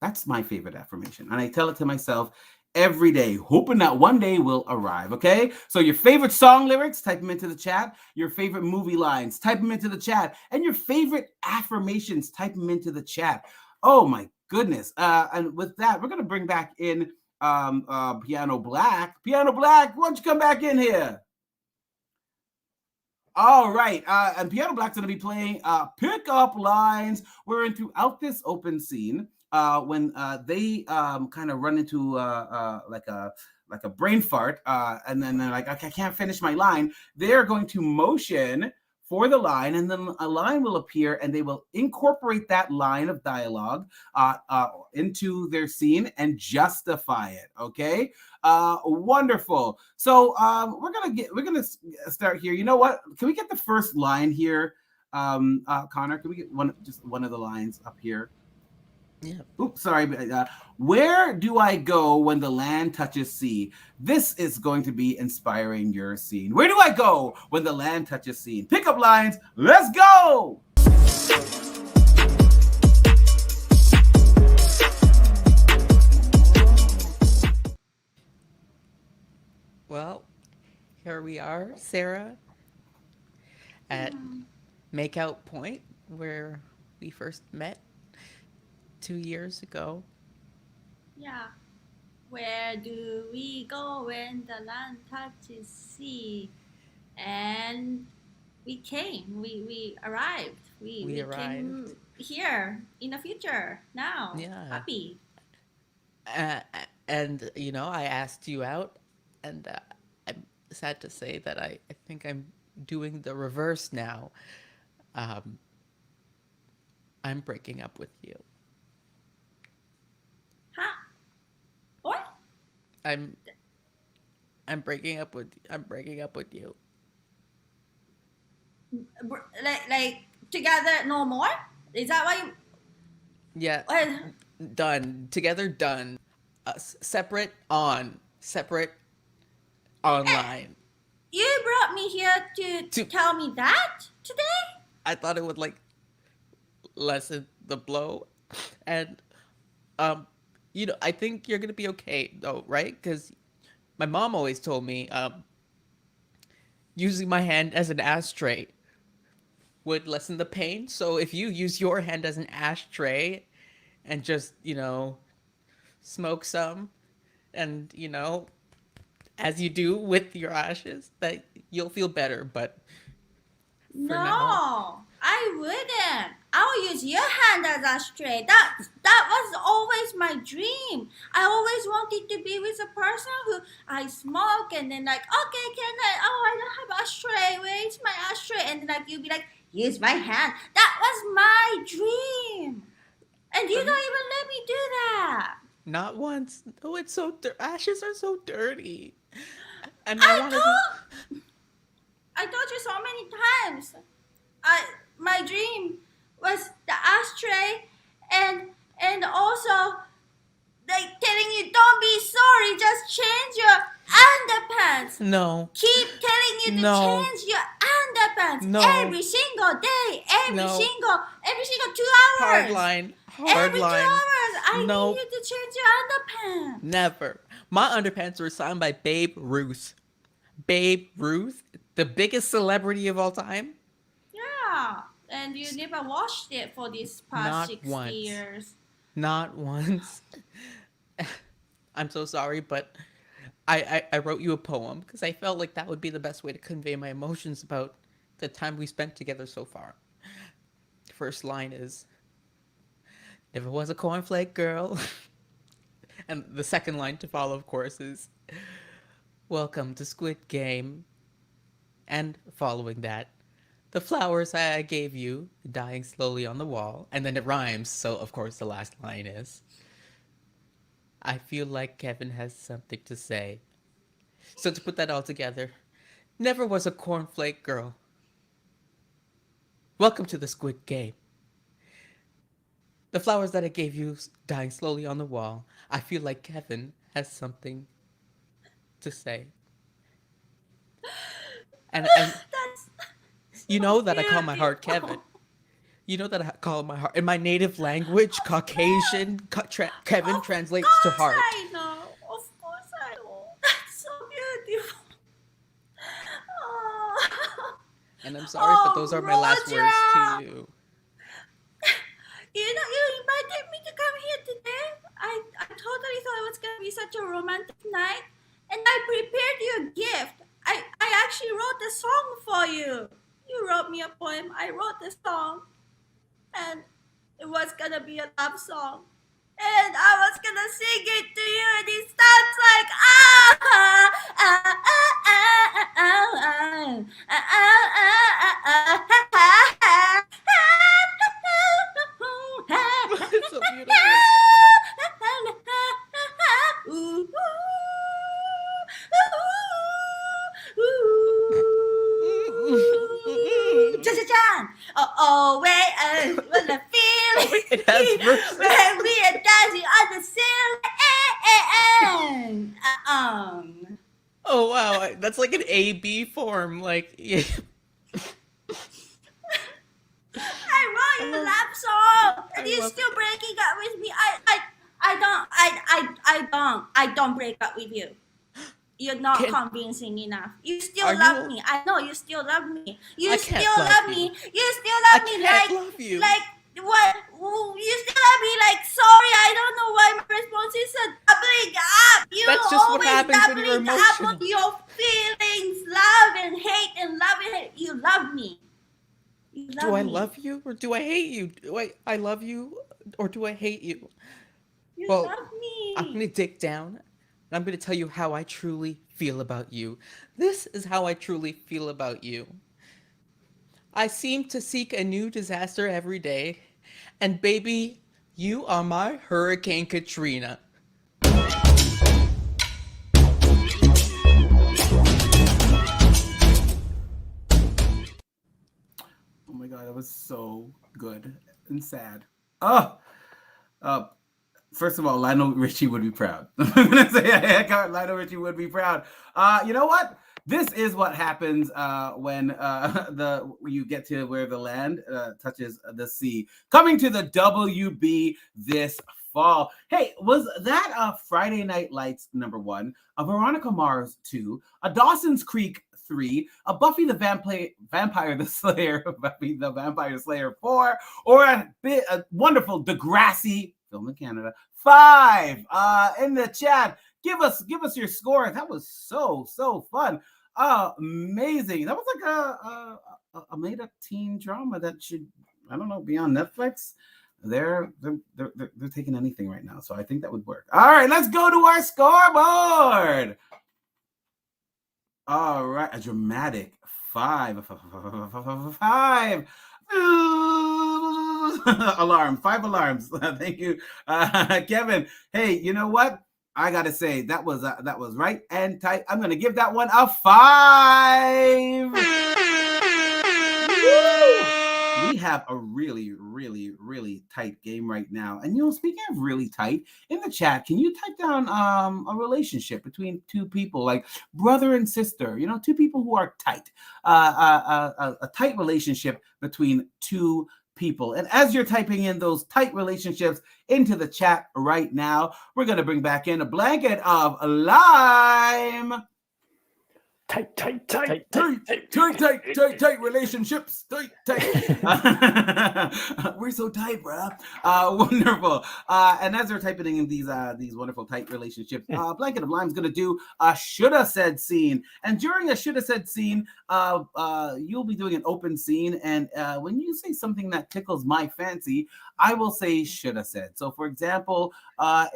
That's my favorite affirmation. And I tell it to myself every day, hoping that one day will arrive. Okay. So your favorite song lyrics, type them into the chat. Your favorite movie lines, type them into the chat. And your favorite affirmations, type them into the chat. Oh my goodness. And with that, we're going to bring back in Piano Black. Piano Black, why don't you come back in here? All right, and Piano Black's going to be playing pickup lines. We're in throughout this open scene when they kind of run into like a brain fart, and then they're like, okay, I can't finish my line. They're going to motion for the line, and then a line will appear, and they will incorporate that line of dialogue into their scene and justify it. Okay, wonderful. So we're gonna start here. You know what? Can we get the first line here? Connor, can we get one of the lines up here? Yeah. Oops, sorry. Where do I go when the land touches sea? This is going to be inspiring your scene. Where do I go when the land touches sea? Pick up lines. Let's go. Well, here we are, Sarah, at Makeout Point, where we first met 2 years ago. Yeah. Where do we go when the land touches sea? And we came. We arrived. We came arrived. here in the future now. Yeah. Happy. And, you know, I asked you out, and I'm sad to say that I think I'm doing the reverse now. I'm breaking up with you. Huh? What? I'm breaking up with you. Like together no more? Is that why you... Yeah. Well, Done. Together, done. Separate online. you brought me here to tell me that today? I thought it would like lessen the blow, and you know, I think you're gonna be okay though, right? Because my mom always told me using my hand as an ashtray would lessen the pain. So if you use your hand as an ashtray and just, you know, smoke some, and, you know, as you do with your ashes, that you'll feel better. But for now, I wouldn't. I'll use your hand as a stray. That was always my dream. I always wanted to be with a person who I smoke and then like, okay, I don't have ashtray. Where is my ashtray? And then like you'd be like, use my hand. That was my dream. And you don't even let me do that. not once. Oh, it's so ashes are so dirty, and I told you so many times. My dream was the ashtray and also like telling you don't be sorry, just change your underpants. No. Keep telling you to No. change your underpants No. every single day, every No. single 2 hours. Hard line. Every 2 hours, I No. need you to change your underpants. Never. My underpants were signed by Babe Ruth. Babe Ruth, the biggest celebrity of all time. Yeah, and you never washed it for these past Not 60 once. years. Not once. I'm so sorry, but I wrote you a poem because I felt like that would be the best way to convey my emotions about the time we spent together so far. The first line is, never was a cornflake girl. And the second line to follow, of course, is, welcome to Squid Game. And following that, the flowers I gave you, dying slowly on the wall. And then it rhymes, so of course the last line is, I feel like Kevin has something to say. So to put that all together, never was a cornflake girl. Welcome to the Squid Game. The flowers that I gave you, dying slowly on the wall. I feel like Kevin has something to say. And That's you know that I call my heart beautiful. Kevin. You know that I call my heart in my native language, Caucasian. Kevin Of translates to course heart. I know. Of course I know. That's so beautiful. Oh. And I'm sorry, but those are my last Roger. words to you. You know, you invited me to come here today. I totally thought it was going to be such a romantic night. And I prepared you a gift. I actually wrote a song for you. You wrote me a poem. I wrote the song. And it was going to be a love song. And I was going to sing it to you. And it sounds like, It's so beautiful. 짜자잔! When the feeling It has verses. when we are dancing on the ceiling. Oh wow, that's like an A-B form. Like, yeah. I wrote you a love song, and you're still breaking up with me. I don't break up with you. You're not convincing enough. You still love me. I know you still love me. You still love me. You still love me. Like, love you. Like what? You still love me. Like, sorry, I don't know why my response is doubling up. You That's just what always happens when you're doubling up emotional. on your feelings, love and hate, and love and hate. You love me. You love Do I me. love you or do I hate you? Do I love you or do I hate you? You Well, love me. I'm gonna dig down and I'm gonna tell you how I truly feel about you. This is how I truly feel about you. I seem to seek a new disaster every day, and baby, you are my Hurricane Katrina. Oh my god, that was so good and sad. First of all, Lionel Richie would be proud. I'm gonna say Lionel Richie would be proud. You know what? This is what happens when you get to where the land touches the sea. Coming to the WB this fall. Hey, was that Friday Night Lights #1, a Veronica Mars 2, a Dawson's Creek 3, a Buffy the Vampire Slayer 4, or a wonderful Degrassi film in Canada 5? In the chat, give us your score. That was so fun. Amazing. That was like a made up teen drama that should, I don't know, be on Netflix. They're taking anything right now, so I think that would work. All right, let's go to our scoreboard. All right, a dramatic 5 alarm, 5 alarms. Thank you, Kevin. Hey, you know what? I gotta say that was right and tight. I'm gonna give that one a 5. We have a really tight game right now. And speaking of really tight, in the chat, can you type down a relationship between two people, like brother and sister? Two people who are tight. A tight relationship between two people. And as you're typing in those tight relationships into the chat right now, we're going to bring back in a blanket of lime. Tight relationships. Tight. We're so tight, bro. Wonderful. And as they're typing in these wonderful tight relationships, Blanket of Lime's gonna do a shoulda said scene. And during a shoulda said scene, you'll be doing an open scene. And when you say something that tickles my fancy, I will say shoulda said. So for example,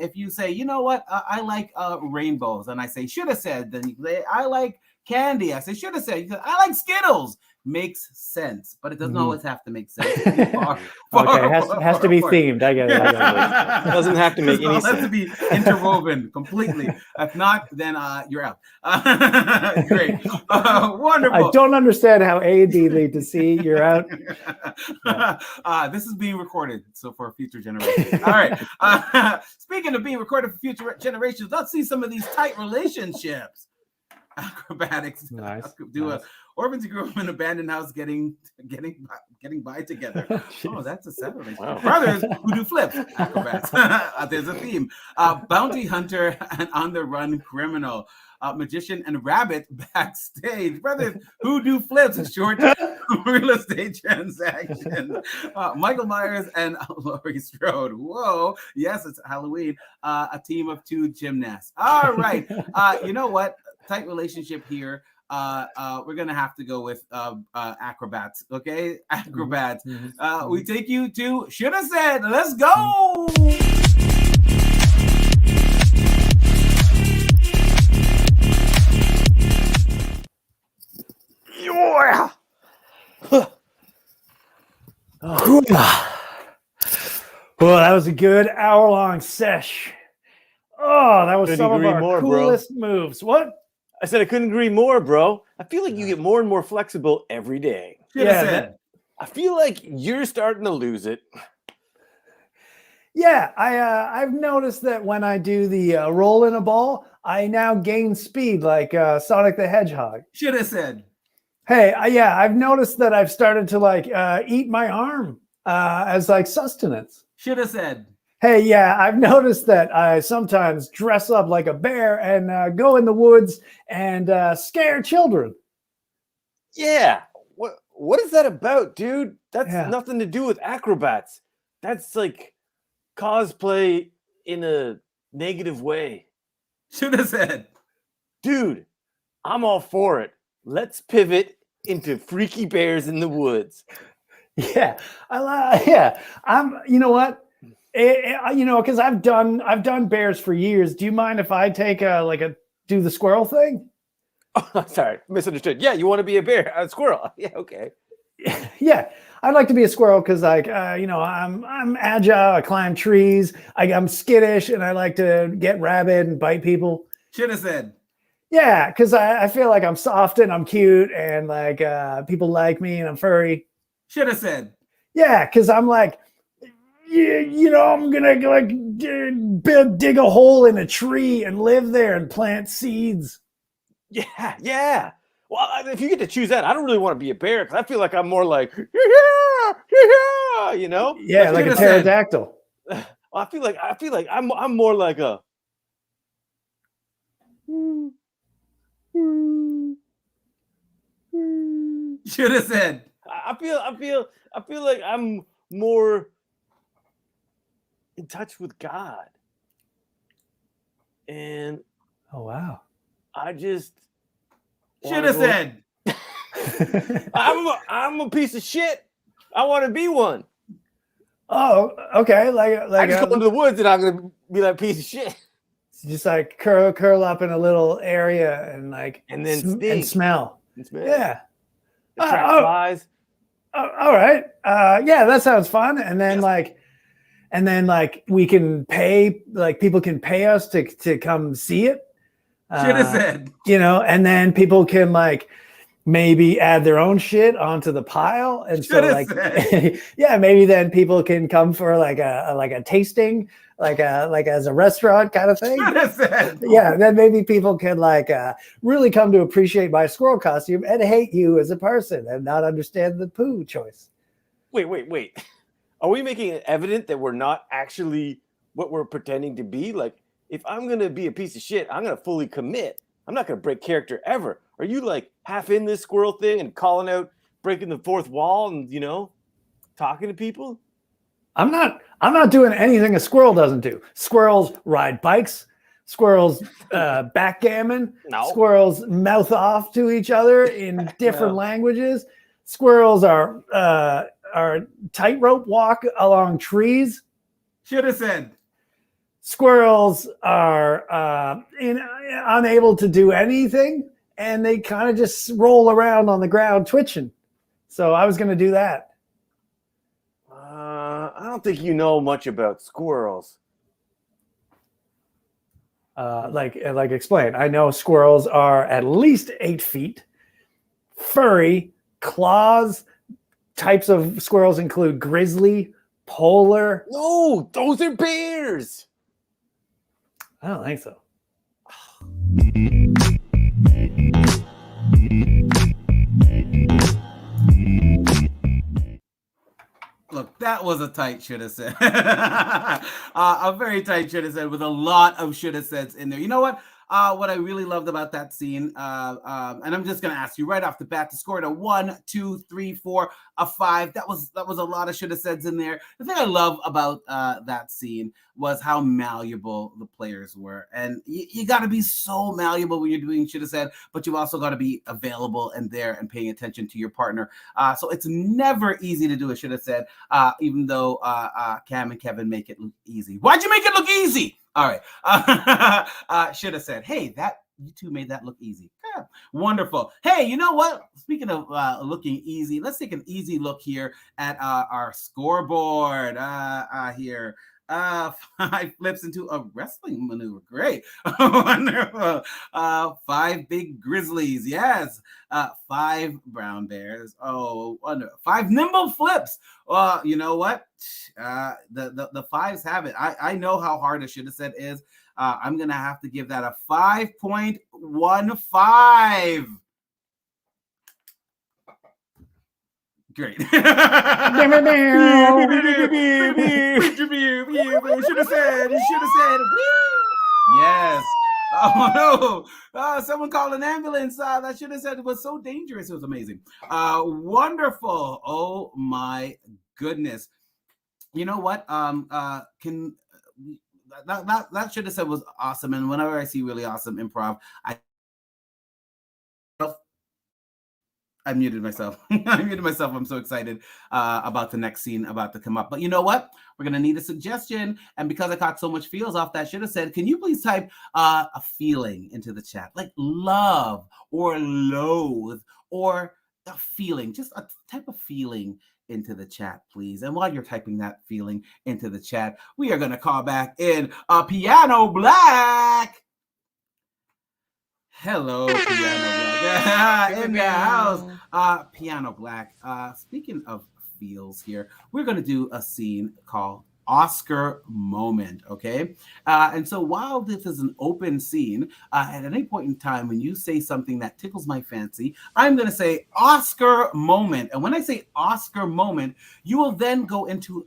if you say, you know what, I like rainbows, and I say shoulda said, then you say I like candy. I say should have said. You said I like Skittles. Makes sense, but it doesn't always have to make sense. Has to be themed. I get it. It doesn't have to make any sense. It has to be interwoven completely. If not, then you're out. Great, wonderful. I don't understand how A and D lead to C. You're out. This is being recorded, so for future generations. All right. Speaking of being recorded for future generations, let's see some of these tight relationships. Acrobatics. Nice. Orphans who grew up in an abandoned house getting by together. Oh, that's a Saturday. Wow. Brothers who do flips. Acrobats. There's a theme. Bounty hunter and on the run criminal. Magician and rabbit backstage. Brothers who do flips. Short real estate transaction. Michael Myers and Laurie Strode. Whoa. Yes, it's Halloween. A team of 2 gymnasts. All right. You know what? Tight relationship here. We're gonna have to go with acrobats. Okay, acrobats. We take you to shoulda said. Let's go. Yeah. Well, that was a good hour-long sesh. Oh, that was Couldn't some of agree our more, bro. coolest moves. What? I said I couldn't agree more, bro. I feel like you get more and more flexible every day. Shoulda said. I feel like you're starting to lose it. Yeah, I've noticed that when I do the roll in a ball, I now gain speed like Sonic the Hedgehog. Should have said. Hey, yeah, I've noticed that I've started to like eat my arm as like sustenance. Should have said. Hey, yeah, I've noticed that I sometimes dress up like a bear and go in the woods and scare children. Yeah. What is that about, dude? That's Yeah. nothing to do with acrobats. That's like cosplay in a negative way. Should have said. Dude, I'm all for it. Let's pivot into freaky bears in the woods. Yeah, yeah. You know what? You know, because I've done bears for years. Do you mind if I take do the squirrel thing? Oh, sorry, misunderstood. Yeah, you want to be a squirrel? Yeah, okay. Yeah, I'd like to be a squirrel because, like, you know, I'm agile. I climb trees. I'm skittish, and I like to get rabid and bite people. Should have said. Yeah, because I feel like I'm soft and I'm cute, and like people like me, and I'm furry. Should have said. Yeah, because I'm like, you know, I'm gonna like dig a hole in a tree and live there and plant seeds. Yeah. Well, if you get to choose that, I don't really want to be a bear because I feel like I'm more like, yeah, you know? Yeah, like a pterodactyl. I feel like I'm more like a. Should have said. I feel like I'm more in touch with God. And oh wow. I just should have said. I'm a piece of shit. I want to be one. Oh, okay. Like I just go into the woods and I'm gonna be like a piece of shit. Just like curl up in a little area and like and then and smell. Yeah. Attract flies. All right. Yeah, that sounds fun. And then like we can pay, like people can pay us to come see it. Should have said. You know, and then people can like maybe add their own shit onto the pile, and so like yeah, maybe then people can come for like a tasting, like as a restaurant kind of thing. Yeah, then maybe people can like really come to appreciate my squirrel costume and hate you as a person and not understand the poo choice. Wait. Are we making it evident that we're not actually what we're pretending to be? Like, if I'm gonna be a piece of shit, I'm gonna fully commit. I'm not gonna break character ever. Are you like half in this squirrel thing and calling out, breaking the fourth wall, and you know, talking to people? I'm not doing anything a squirrel doesn't do. Squirrels ride bikes. Squirrels backgammon. No. Squirrels mouth off to each other in different languages. Squirrels are tightrope walk along trees. Should have said. Squirrels are unable to do anything, and they kind of just roll around on the ground twitching. So I was going to do that. I don't think you know much about squirrels. Like explain. I know squirrels are at least 8 feet, furry, claws. Types of squirrels include grizzly, polar. No, those are bears. I don't think so. Look, that was a tight should have said. A very tight should have said with a lot of should have said's in there. You know what? What I really loved about that scene, and I'm just gonna ask you right off the bat to score it a 1, 2, 3, 4, a 5. That was a lot of should have said's in there. The thing I love about that scene was how malleable the players were, and you got to be so malleable when you're doing should have said, but you've also got to be available and there and paying attention to your partner. So it's never easy to do a should have said, even though Cam and Kevin make it look easy. Why'd you make it look easy? All right. Should have said, hey, that you two made that look easy. Yeah, wonderful. Hey, you know what? Speaking of looking easy, let's take an easy look here at our scoreboard here. 5 flips into a wrestling maneuver. Great. Wonderful. 5 big grizzlies. Yes. 5 brown bears. Oh, wonderful. 5 nimble flips. You know what? The 5s have it. I know how hard a should have said is. I'm going to have to give that a 5.15. Great. Should have said. Yes. Oh no! Someone called an ambulance. That should have said it was so dangerous. It was amazing. Wonderful. Oh my goodness. You know what? That should have said was awesome. And whenever I see really awesome improv, I muted myself. I'm so excited about the next scene about to come up. But you know what? We're going to need a suggestion. And because I caught so much feels off that, should have said, can you please type a feeling into the chat? Like love or loathe or a feeling. Just a type of feeling into the chat, please. And while you're typing that feeling into the chat, we are going to call back in Piano Black. Hello, Piano Black. In the house. Piano Black. Speaking of feels here, we're going to do a scene called Oscar Moment, okay? And so while this is an open scene, at any point in time when you say something that tickles my fancy, I'm going to say Oscar Moment. And when I say Oscar Moment, you will then go into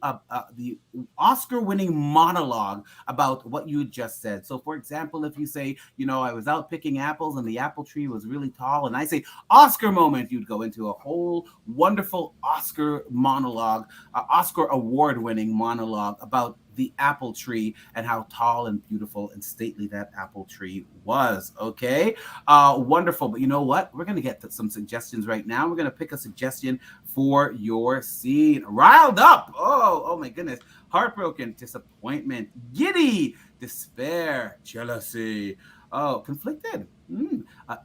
the Oscar-winning monologue about what you just said. So for example, if you say, I was out picking apples and the apple tree was really tall, and I say Oscar Moment, you'd go into a whole wonderful Oscar monologue, Oscar award-winning monologue about the apple tree and how tall and beautiful and stately that apple tree was. Okay, wonderful. But you know what? We're going to get to some suggestions right now. We're going to pick a suggestion for your scene. Riled up. Oh my goodness. Heartbroken, disappointment, giddy, despair, jealousy. Oh, conflicted,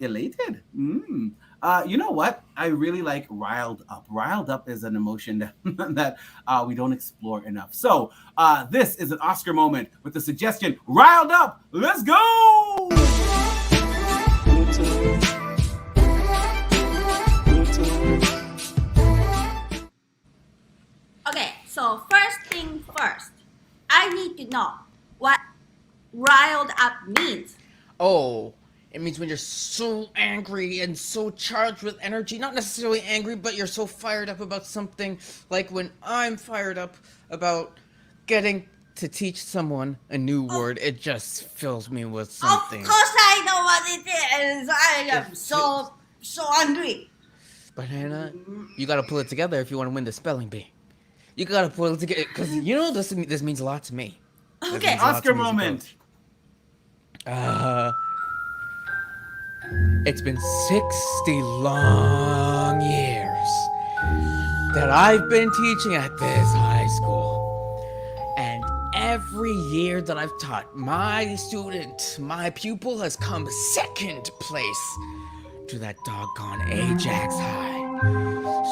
elated. You know what? I really like riled up. Riled up is an emotion that we don't explore enough. So this is an Oscar moment with the suggestion, riled up. Let's go! Okay, so first thing first, I need to know what riled up means. Oh, it means when you're so angry and so charged with energy. Not necessarily angry, but you're so fired up about something. Like when I'm fired up about getting to teach someone a new word, it just fills me with something. Of course I know what it is. I am so angry. But Hannah, you gotta pull it together if you want to win the spelling bee. You gotta pull it together, because this means a lot to me. Okay. Oscar moment. It's been 60 long years that I've been teaching at this high school. And every year that I've taught, my pupil has come second place to that doggone Ajax High.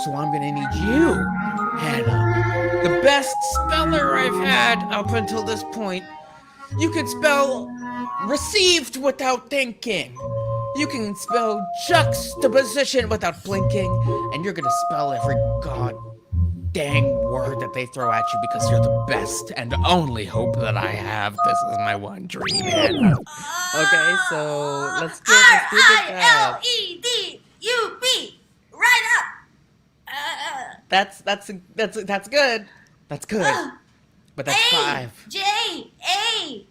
So I'm gonna need you, Hannah, the best speller I've had up until this point. You can spell received without thinking. You can spell juxtaposition without blinking. And you're gonna spell every god dang word that they throw at you because you're the best and only hope that I have. This is my one dream, Hannah. Okay, so let's do it. RILEDUB. Right up. That's good. That's good. But that's 5. AJAXHI.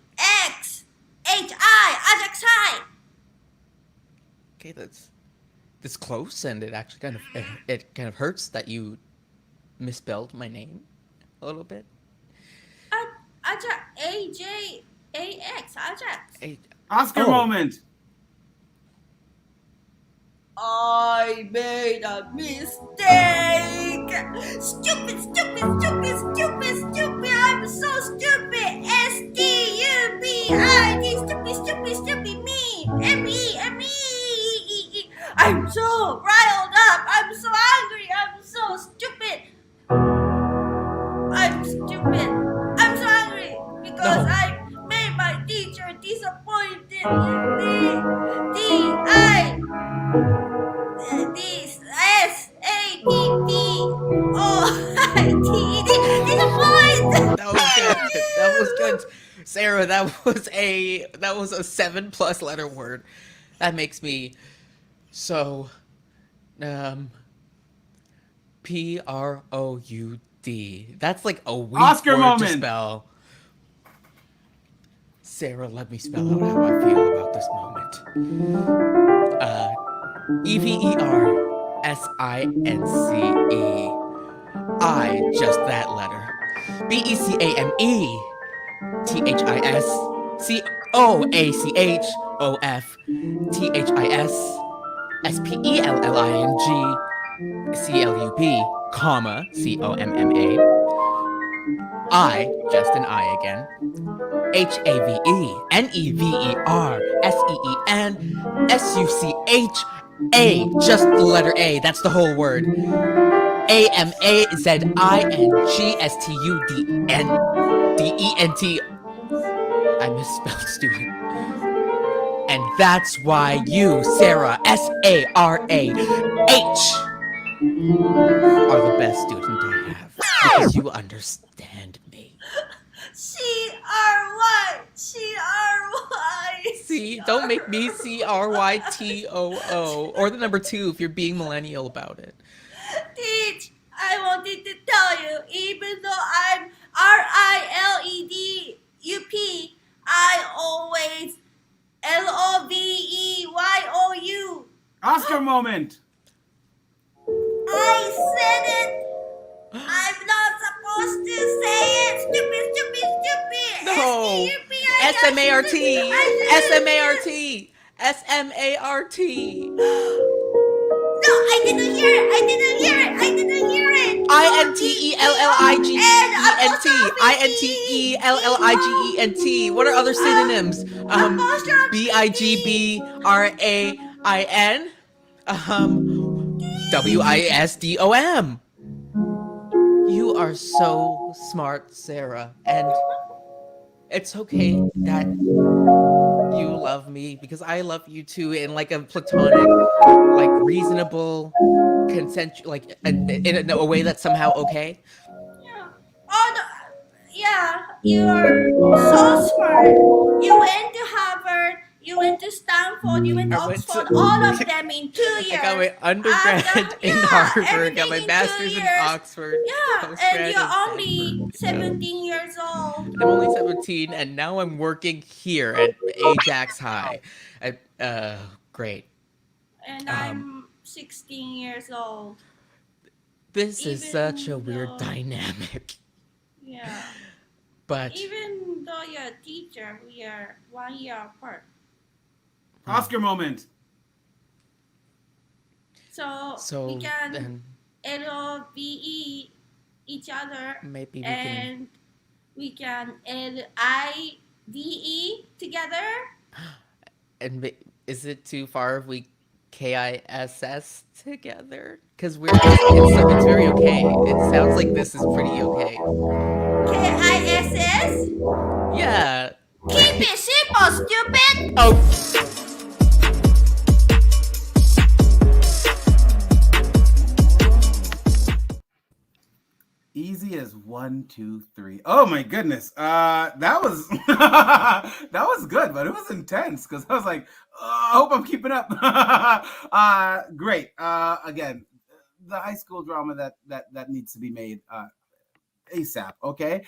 Ajax High. Okay, that's close, and it actually kind of hurts that you misspelled my name a little bit. AJAX Ajax. Oscar moment. I made a mistake. Stupid. I'm so stupid. STUPID. Stupid. Me. I'm so riled up. I'm so angry. I'm so stupid. I'm so angry. That was good. That was good. Sarah, that was a 7+ letter word. That makes me so Proud. That's like a weak Oscar word moment. to spell. Sarah, let me spell out how I feel about this moment. EVERSINCE. I, just that letter. BECAME. THISCOACHOF. THISSPELLING. Comma, COMMA. I, just an I again. HAVENERSEEN just the letter A. That's the whole word. AMAZINGSTUDENT. I misspelled student. And that's why you, Sarah, SARAH, are the best student I have. Because you understand me. See, don't make me CRYTOO. Or the number 2 if you're being millennial about it. Teach, I wanted to tell you, even though I'm RILEDUP, I always LOVEYOU. Oscar moment. I said it. I'm not supposed to say it. Stupid. No. SMART. SMART. No, I didn't hear it. INTELLIGENT. What are other synonyms? BIGBRAIN. WISDOM. You are so smart, Sarah, and it's okay that you love me because I love you too in like a platonic, like reasonable, consent, like in a way that's somehow okay. Yeah. Oh, no. Yeah, you are so smart. You went to Harvard, you went to Stanford, you went to Oxford, all of them in 2 years. I got my undergrad in Harvard, got my master's in Oxford. Yeah, and you're only 17 years old. I'm only 17, and now I'm working here at Ajax High. Great. And I'm 16 years old. This is Even such a weird though- dynamic. Yeah. But Even though you're a teacher, we are 1 year apart. Oscar moment. So we can then LOVE each other, maybe we and we can LIVE together. And is it too far if we KISS together? Because it's very okay. It sounds like this is pretty okay. KISS? Yeah. Keep it simple, stupid! Oh. Easy as 1, 2, 3. Oh my goodness. That was that was good, but it was intense because I was like, I hope I'm keeping up. Great. Again, the high school drama that needs to be made ASAP. Okay.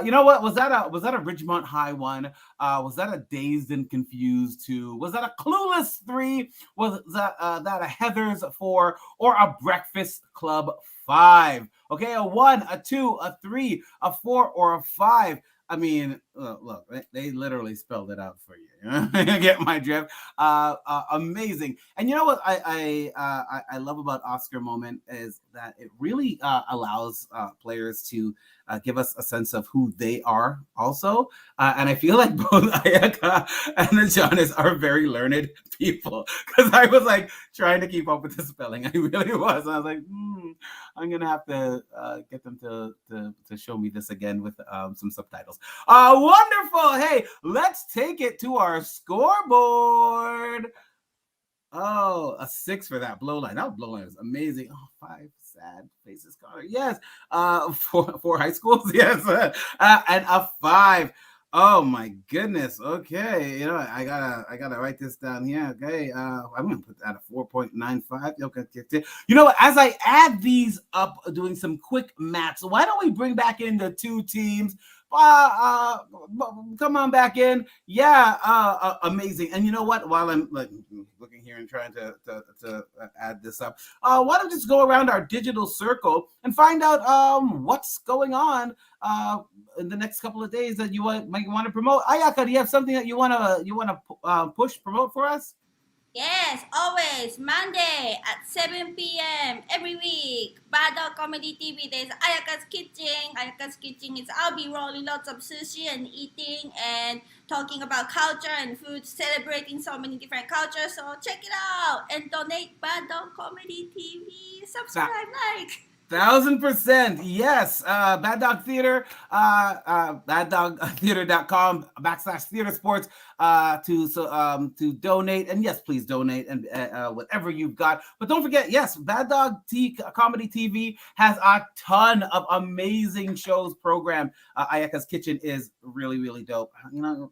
You know what? Was that a Ridgemont High one? Was that a Dazed and Confused 2? Was that a Clueless 3? Was that a Heathers 4 or a Breakfast Club 5? Okay, a 1, a 2, a 3, a 4, or a 5. I mean, look, they literally spelled it out for you. You get my drift. Amazing. And you know what I love about Oscar Moment is that it really allows players to give us a sense of who they are also. And I feel like both Ayaka and Ajahnis are very learned people, because I was like trying to keep up with the spelling. I really was. I was like, I'm gonna have to get them to show me this again with some subtitles. Wonderful. Hey, let's take it to our scoreboard. Oh, a 6 for that blow line. That blow line is amazing. Oh, 5 sad faces, Connor. Yes. 4 high schools. Yes. And a 5. Oh my goodness. Okay. You know, I gotta write this down here. Okay. I'm gonna put that at 4.95. Okay. You know, as I add these up, doing some quick maths, why don't we bring back in the 2 teams? Come on back in. Yeah, amazing. And you know what? While I'm like looking here and trying to add this up, why don't we just go around our digital circle and find out what's going on in the next couple of days that you might want to promote. Ayaka, do you have something that you want to promote for us? Yes, always Monday at 7 p.m. every week. Bad Dog Comedy TV. There's Ayaka's Kitchen. Ayaka's Kitchen is I'll be rolling lots of sushi and eating and talking about culture and food, celebrating so many different cultures. So check it out and donate Bad Dog Comedy TV. Subscribe, like. 1000%. Yes. Bad Dog Theater, baddogtheater.com /Theatresports to donate. And yes, please donate and whatever you've got. But don't forget, yes, Bad Dog Comedy TV has a ton of amazing shows programmed. Ayaka's Kitchen is really, really dope. You know,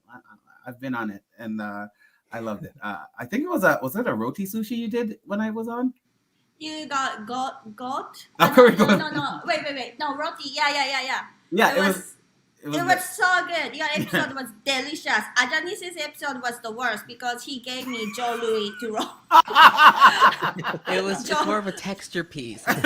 I've been on it and I loved it. I think it was it a roti sushi you did when I was on? You got? Oh, no. Wait. No, roti. Yeah. Yeah, it was so good. Your episode was delicious. Ajahnis' episode was the worst because he gave me Joe Louis to roll. It was just more of a texture piece. That's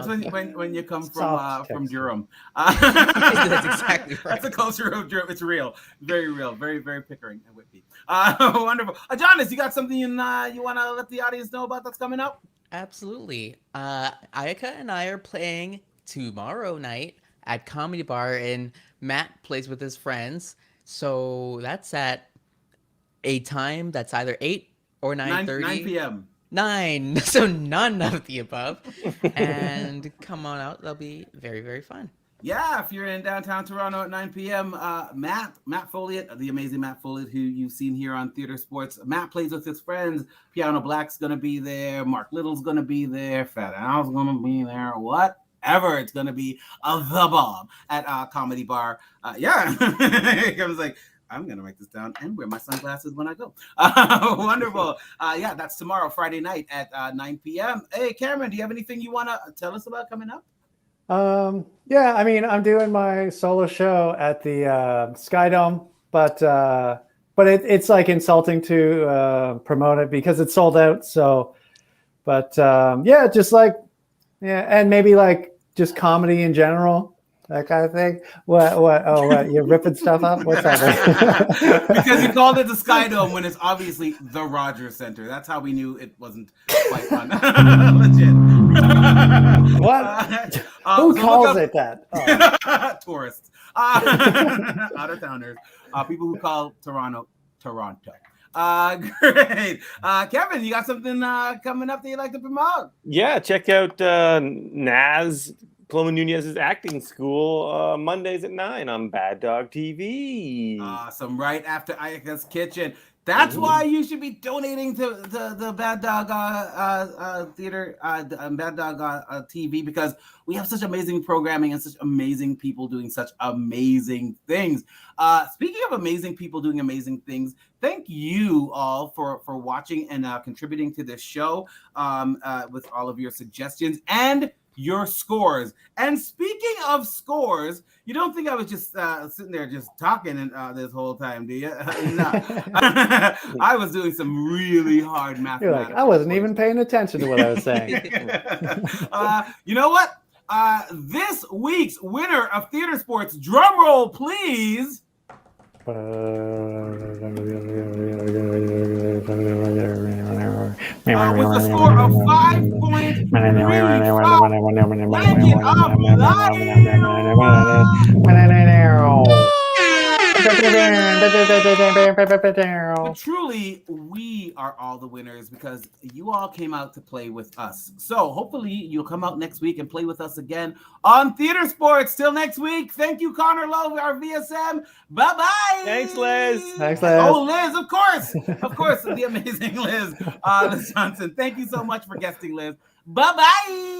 when you come from Durham. That's exactly right. That's the culture of Durham. It's real, very real, very very Pickering and Whitby. Wonderful. Ajahnis, you got something you want to let the audience know about that's coming up? Absolutely. Ayaka and I are playing tomorrow night at Comedy Bar, and Matt plays with his friends. So that's at a time that's either 8 or 9:30. 9 p.m. 9. So none of the above. And come on out. That'll be very, very fun. Yeah, if you're in downtown Toronto at 9 p.m., Matt Folliott, the amazing Matt Folliott, who you've seen here on Theatresports. Matt plays with his friends. Piano Black's going to be there. Mark Little's going to be there. Fat Al's going to be there. Whatever. It's going to be the bomb at Comedy Bar. Yeah. I was like, I'm going to write this down and wear my sunglasses when I go. Wonderful. Yeah, that's tomorrow, Friday night at 9 p.m. Hey, Cameron, do you have anything you want to tell us about coming up? Yeah, I mean, I'm doing my solo show at the Sky Dome, but it's like insulting to promote it because it's sold out. So, but yeah, just like, yeah, and maybe like just comedy in general, that kind of thing. What? Oh, what? You're ripping stuff up? What's happening? Because you called it the Sky Dome when it's obviously the Rogers Center. That's how we knew it wasn't quite fun. Legit. What? Who calls it that? Oh. Tourists. Out of towners. People who call Toronto. Great. Kevin, you got something coming up that you'd like to promote? Yeah, check out Naz Paloma Nunez's acting school Mondays at 9 on Bad Dog TV. Awesome. Right after Ayaka's Kitchen. That's why you should be donating to the Bad Dog Theater, Bad Dog TV, because we have such amazing programming and such amazing people doing such amazing things. Speaking of amazing people doing amazing things, thank you all for watching and contributing to this show with all of your suggestions and your scores. And speaking of scores, you don't think I was just sitting there just talking and this whole time, do you? No. I was doing some really hard math. You're like, I wasn't even paying attention to what I was saying. You know what? This week's winner of Theatresports, drum roll, please. with a score of 5.35. Blanket But truly, we are all the winners because you all came out to play with us. So hopefully you'll come out next week and play with us again on Theater Sports. Till next week. Thank you, Connor Love, our VSM. Bye-bye. Thanks, Liz. Thanks, Liz. Oh, Liz, of course. Of course, the amazing Liz Johnson. Thank you so much for guesting, Liz. Bye-bye.